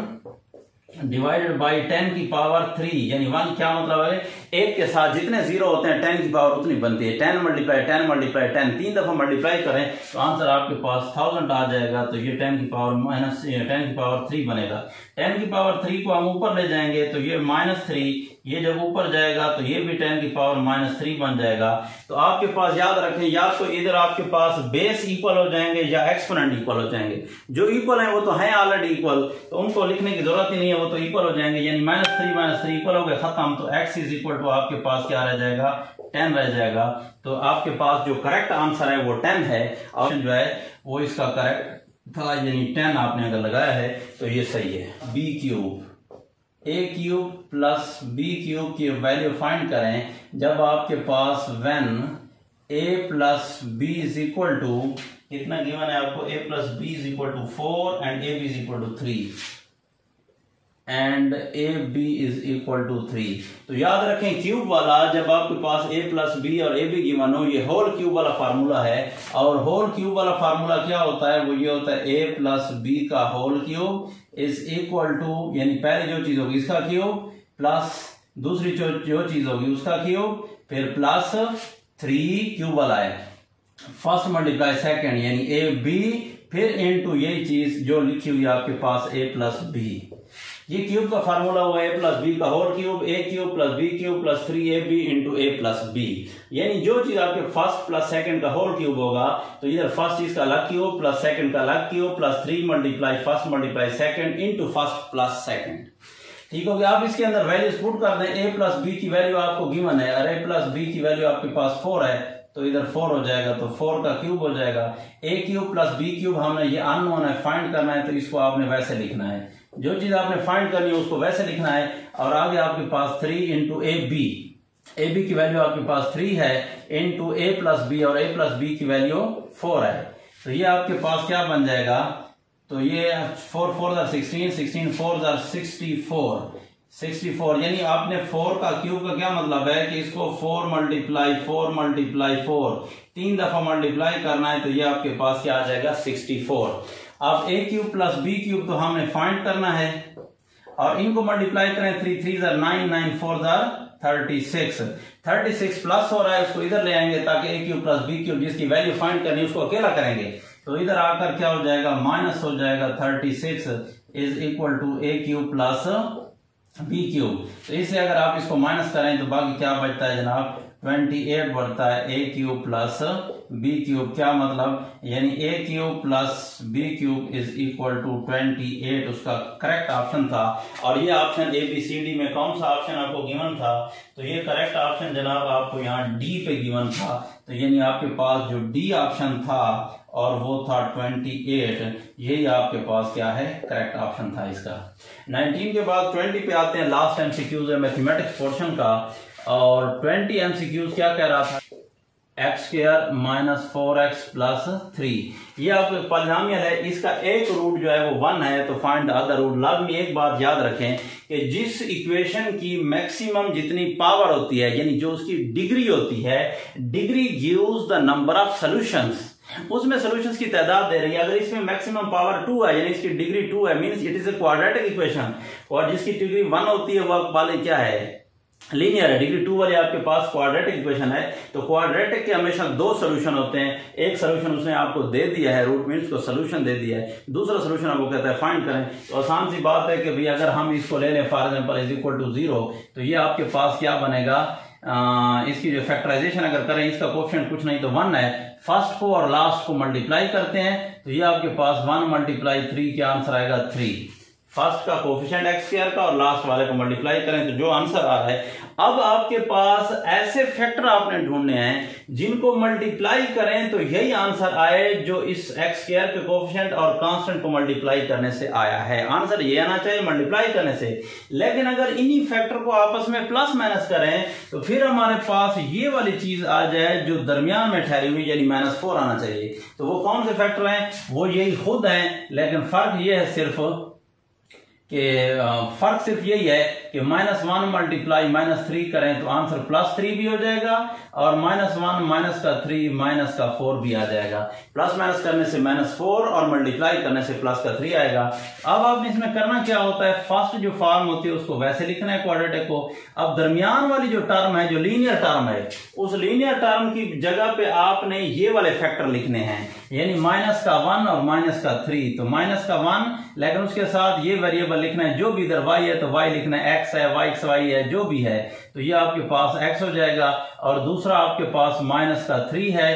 डिवाइडेड बाई 10 की पावर 3, यानी 1 क्या मतलब है, एक के साथ जितने जीरो होते हैं 10 की पावर उतनी बनती है। 10 मल्टीप्लाई 10 मल्टीप्लाई 10, 3 दफा मल्टीप्लाई करें तो आंसर आपके पास 1000 आ जाएगा। तो ये 10 की पावर 3 बनेगा। 10 की पावर 3 को हम ऊपर ले जाएंगे तो ये -3, ये जब ऊपर जाएगा तो ये भी 10 की पावर -3 बन जाएगा। तो आपके पास याद रखें, या तो इधर आपके पास बेस इक्वल हो जाएंगे या एक्सपोनेंट इक्वल हो जाएंगे। जो इक्वल है वो तो है ऑलरेडी इक्वल, तो उनको लिखने की जरूरत ही नहीं है, वो तो इक्वल हो जाएंगे, यानी -3 इक्वल हो गए, खत्म। तो x इज इक्वल टू आपके पास क्या रह जाएगा, 10 रह जाएगा। तो आपके पास जो करेक्ट आंसर है वो 10 है, ऑप्शन जो है वो इसका करेक्ट था, यानी 10 आपने अगर लगाया है तो ये सही है। b³ a³ प्लस b³ की वैल्यू फाइंड करें जब आपके पास when a plus b is equal to, कितना गिवन है आपको, a plus b is equal to 4 and ab is equal to 3 and ab is equal to 3। तो याद रखें क्यूब वाला, जब आपके पास a प्लस बी और ab गिवन हो, ये होल क्यूब वाला फार्मूला है। और होल क्यूब वाला फार्मूला क्या होता है, वो ये होता है a प्लस बी का whole cube is equal to, यानी पहले जो चीज होगी इसका क्यूब प्लस दूसरी जो चीज होगी उसका क्यूब, फिर प्लस 3 क्यूब वाला है, फर्स्ट मल्टीप्लाई सेकेंड, यानी ए बी, फिर इनटू यही चीज जो लिखी हुई है आपके पास a प्लस बी। ये क्यूब का फार्मूला हुआ a प्लस बी का whole cube, a³ plus b³ plus 3ab into a plus B. यानी जो चीज आपके फर्स्ट प्लस सेकंड का होल क्यूब होगा तो इधर फर्स्ट चीज का अलग क्यूब प्लस सेकंड का अलग cube plus 3 multiply first multiply second into first plus second. ठीक हो गया। आप इसके अंदर वैल्यूज पुट कर दें, a प्लस बी की वैल्यू आपको गिवन है और a प्लस बी की वैल्यू आपके पास 4 है, तो इधर 4 हो जाएगा, तो 4 का क्यूब हो जाएगा। a³ प्लस b³ हमने ये अननोन है, फाइंड करना है, तो इसको आपने वैसे लिखना है, जो चीज आपने फाइंड करनी है उसको वैसे लिखना है। और आगे आपके पास 3 इंटू ab की वैल्यू आपके पास 3 है इंटू a प्लस बी, और a प्लस बी की वैल्यू 4 है, तो ये आपके पास क्या बन जाएगा, तो ये 4 4 16, 16 4 64, यानी आपने 4 का क्यूब का क्या मतलब है कि इसको 4 मल्टीप्लाई 4 3 दफा मल्टीप्लाई करना है, तो ये आपके पास क्या आ जाएगा 64। अब a³ प्लस b³ तो हमने फाइंड करना है और इनको मल्टीप्लाई करें, 3 3 9 9 4 36 प्लस हो रहा है, उसको इधर ले आएंगे ताकि a³ प्लस b³ जिसकी वैल्यू फाइंड करनी है उसको अकेला करेंगे, तो इधर आकर क्या हो जाएगा, माइनस हो जाएगा 36 is equal to a³ plus b³। तो इससे अगर आप इसको माइनस करें तो बाकी क्या बचता है जनाब, 28 बढ़ता है a³ प्लस b³। क्या मतलब, यानी a³ plus b³ is equal to 28 उसका करेक्ट ऑप्शन था। और ये ऑप्शन ABCD में कौन सा ऑप्शन आपको गिवन था, तो ये करेक्ट ऑप्शन जनाब आपको यहाँ D पे गिवन था, तो यानी आपके पास जो D ऑप्शन था और वो था 28, यही आपके पास क्या है, करेक्ट ऑप्शन था इसका। 19 के बाद 20 पे आते हैं, लास्ट MCQs है मैथमेटिक्स पोर्शन का, और 20 MCQs क्या कह रहा था, X square minus 4x plus 3। ये आपको पॉलिनोमियल है, इसका एक रूट जो है वो 1 है, तो फाइंड द अदर रूट। लाजमी एक बात याद रखें कि जिस इक्वेशन की मैक्सिमम जितनी पावर होती है, यानी जो उसकी डिग्री होती है, degree gives the number of solutions, उसमें सॉल्यूशंस की तादाद दे रही है। अगर इसमें मैक्सिमम पावर 2 है, यानी इसकी डिग्री 2 है, means it is a quadratic equation. और जिसकी डिग्री 1 होती है वो वाले क्या है, लीनियर है। डिग्री 2 वाले आपके पास क्वाड्रेटिक इक्वेशन है। तो क्वाड्रेटिक के हमेशा 2 सॉल्यूशन होते हैं। एक सॉल्यूशन उसने आपको दे दिया है, रूट मीन्स को सॉल्यूशन दे दिया है, दूसरा सॉल्यूशन आपको कहता है फाइंड करें। तो आसान सी बात है कि भाई अगर हम इसको ले लें for example is equal to 0, तो ये आपके पास क्या बनेगा, इसकी जो फैक्टराइजेशन अगर करें, इसका कोएफिशिएंट कुछ नहीं तो 1 है। फर्स्ट को और लास्ट को मल्टीप्लाई करते हैं तो ये आपके पास 1 मल्टीप्लाई 3 क्या आंसर आएगा 3। फर्स्ट का कोएफिशिएंट एक्स स्क्वायर का और लास्ट वाले को मल्टीप्लाई करें तो जो आंसर आ रहा है। अब आपके पास ऐसे फैक्टर आपने ढूंढने हैं जिनको मल्टीप्लाई करें तो यही आंसर आए जो इस एक्स स्क्वायर के कोएफिशिएंट और कांस्टेंट को मल्टीप्लाई करने से आया है। आंसर ये आना चाहिए मल्टीप्लाई करने से। लेकिन अगर इन्हीं फैक्टर को आपस में प्लस माइनस करें तो फिर हमारे पास ये वाली चीज आ जाए जो दरमियान में ठहरी हुई, यानी -4 आना चाहिए। तो वो कौन से फैक्टर हैं, वो यही खुद हैं, लेकिन फर्क ये है सिर्फ कि फर्क सिर्फ यही है कि -1 मल्टीप्लाई -3 करें तो आंसर +3 भी हो जाएगा और -1 माइनस का 3 माइनस का 4 भी आ जाएगा। प्लस माइनस करने से -4 और मल्टीप्लाई करने से प्लस का 3 आएगा। अब आपने इसमें करना क्या होता है, फर्स्ट जो फॉर्म होती है उसको वैसे लिखना है क्वाड्रेटिक को। अब दरमियान वाली जो टर्म है, जो लीनियर टर्म है, उस लीनियर टर्म की जगह पे आपने ये वाले फैक्टर लिखने हैं, यानी -1 और -3। तो -1, लेकिन उसके साथ ये वेरिएबल लिखना है, जो भी इधर y है तो y लिखना है, x है y है जो भी है, तो ये आपके पास x हो जाएगा। और दूसरा आपके पास -3 है,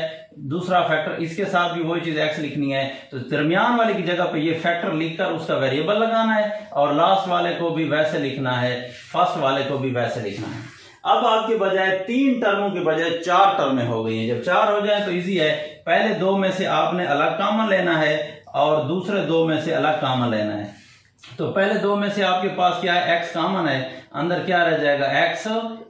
दूसरा फैक्टर, इसके साथ भी वही चीज x लिखनी है। तो दरमियान वाले की जगह पे ये फैक्टर लिखकर उसका वेरिएबल लगाना है और लास्ट वाले को भी वैसे लिखना है, फर्स्ट वाले को भी वैसे लिखना है। अब आपके बजाय 3 टर्मों के बजाय 4 टर्में हो गई हैं। जब 4 हो जाए तो इजी है, पहले 2 में से आपने अलग कॉमन लेना है और दूसरे 2 में से अलग कॉमन लेना है। तो पहले 2 में से आपके पास क्या है, x कॉमन है, अंदर क्या रह जाएगा x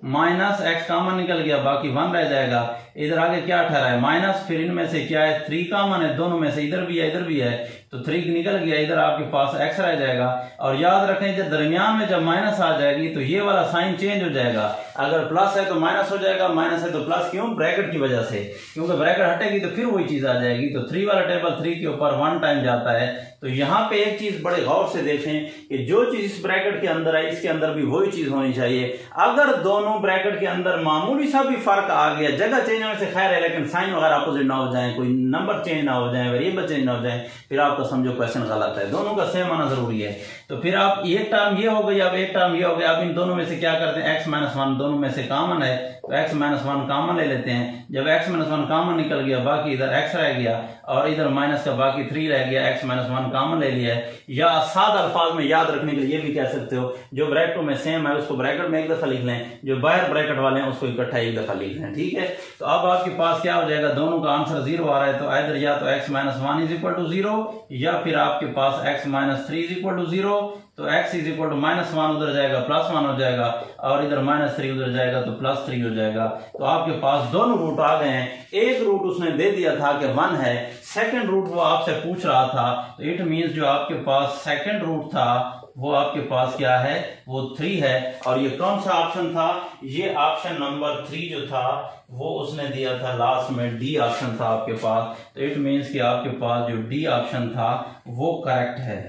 माइनस x कॉमन निकल गया, बाकी 1 रह जाएगा। इधर आगे क्या ठहरा है माइनस, फिर इनमें से क्या है 3 कॉमन है, दोनों में से इधर भी है इधर भी है, तो 3 निकल गया, इधर आपके पास x रह जाएगा। और याद रखें जब दरमियान में जब माइनस आ जाएगी तो ये वाला साइन चेंज हो जाएगा, अगर प्लस है तो माइनस हो जाएगा, माइनस है तो प्लस। क्यों, ब्रैकेट की वजह से, क्योंकि ब्रैकेट हटेगी तो फिर वही चीज आ जाएगी। तो 3 वाला टेबल 3 के ऊपर 1 टाइम जाता है। तो यहाँ पे एक चीज बड़े गौर से देखें कि जो चीज इस ब्रैकेट के अंदर है इसके अंदर भी वही चीज होनी चाहिए। अगर दोनों ब्रैकेट के अंदर मामूली सा भी फर्क आ गया, जगह चेंज होने से खैर है, लेकिन साइन वगैरह अपोजिट ना हो जाए, कोई नंबर चेंज ना हो जाए, वेरिएबल चेंज ना हो जाए, फिर आपका समझो क्वेश्चन गलत है। दोनों का सेम आना जरूरी है। तो फिर आप एक टर्म ये हो गई, अब एक टर्म ये हो गया। अब इन दोनों में से क्या करते हैं, x - 1 दोनों में से कॉमन है, तो x - 1 कॉमन ले लेते हैं। जब x - 1 कॉमन निकल गया, बाकी इधर x रह गया और इधर माइनस का बाकी 3 रह गया, x - 1 कॉमन ले लिया है। या सादा अल्फाज में याद रखने के लिए ये भी कह सकते हो, जो ब्रैकेटों में सेम है उसको ब्रैकेट में एक दफा लिख लें, जो बाहर ब्रैकेट वाले हैं उसको इकट्ठा एक दफा लिख लें, ठीक है। तो अब आपके पास क्या हो जाएगा, दोनों का आंसर 0 आ रहा है, तो इधर या तो x - 1 इज इक्वल टू 0 या फिर आपके पास x - 3 इज इक्वल टू 0। तो x इज इक्वल टू -1 उधर जाएगा, +1 हो जाएगा और इधर -3 उधर जाएगा तो +3 हो जाएगा। तो आपके पास दोनों रूट आ गए हैं। एक रूट उसने दे दिया था कि 1 है, सेकंड रूट वो आपसे पूछ रहा था, तो इट मींस जो आपके पास सेकंड रूट था वो आपके पास क्या है, वो 3 है। और ये कौन सा ऑप्शन था, ये ऑप्शन नंबर 3 जो था वो उसने दिया था लास्ट में, डी ऑप्शन था आपके पास। तो इट मींस कि आपके पास जो डी ऑप्शन था वो करेक्ट है,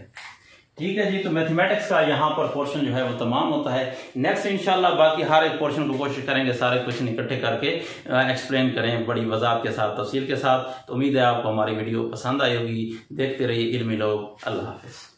ठीक है जी। तो मैथमेटिक्स का यहाँ पर पोर्शन जो है वो तमाम होता है। नेक्स्ट इंशाल्लाह बाकी हर एक पोर्शन को कोशिश करेंगे सारे क्वेश्चन इकट्ठे करके एक्सप्लेन करें बड़ी वजाहत के साथ, तफसील के साथ। तो उम्मीद है आपको हमारी वीडियो पसंद आई होगी। देखते रहिए इल्मी लोग। अल्लाह हाफिज।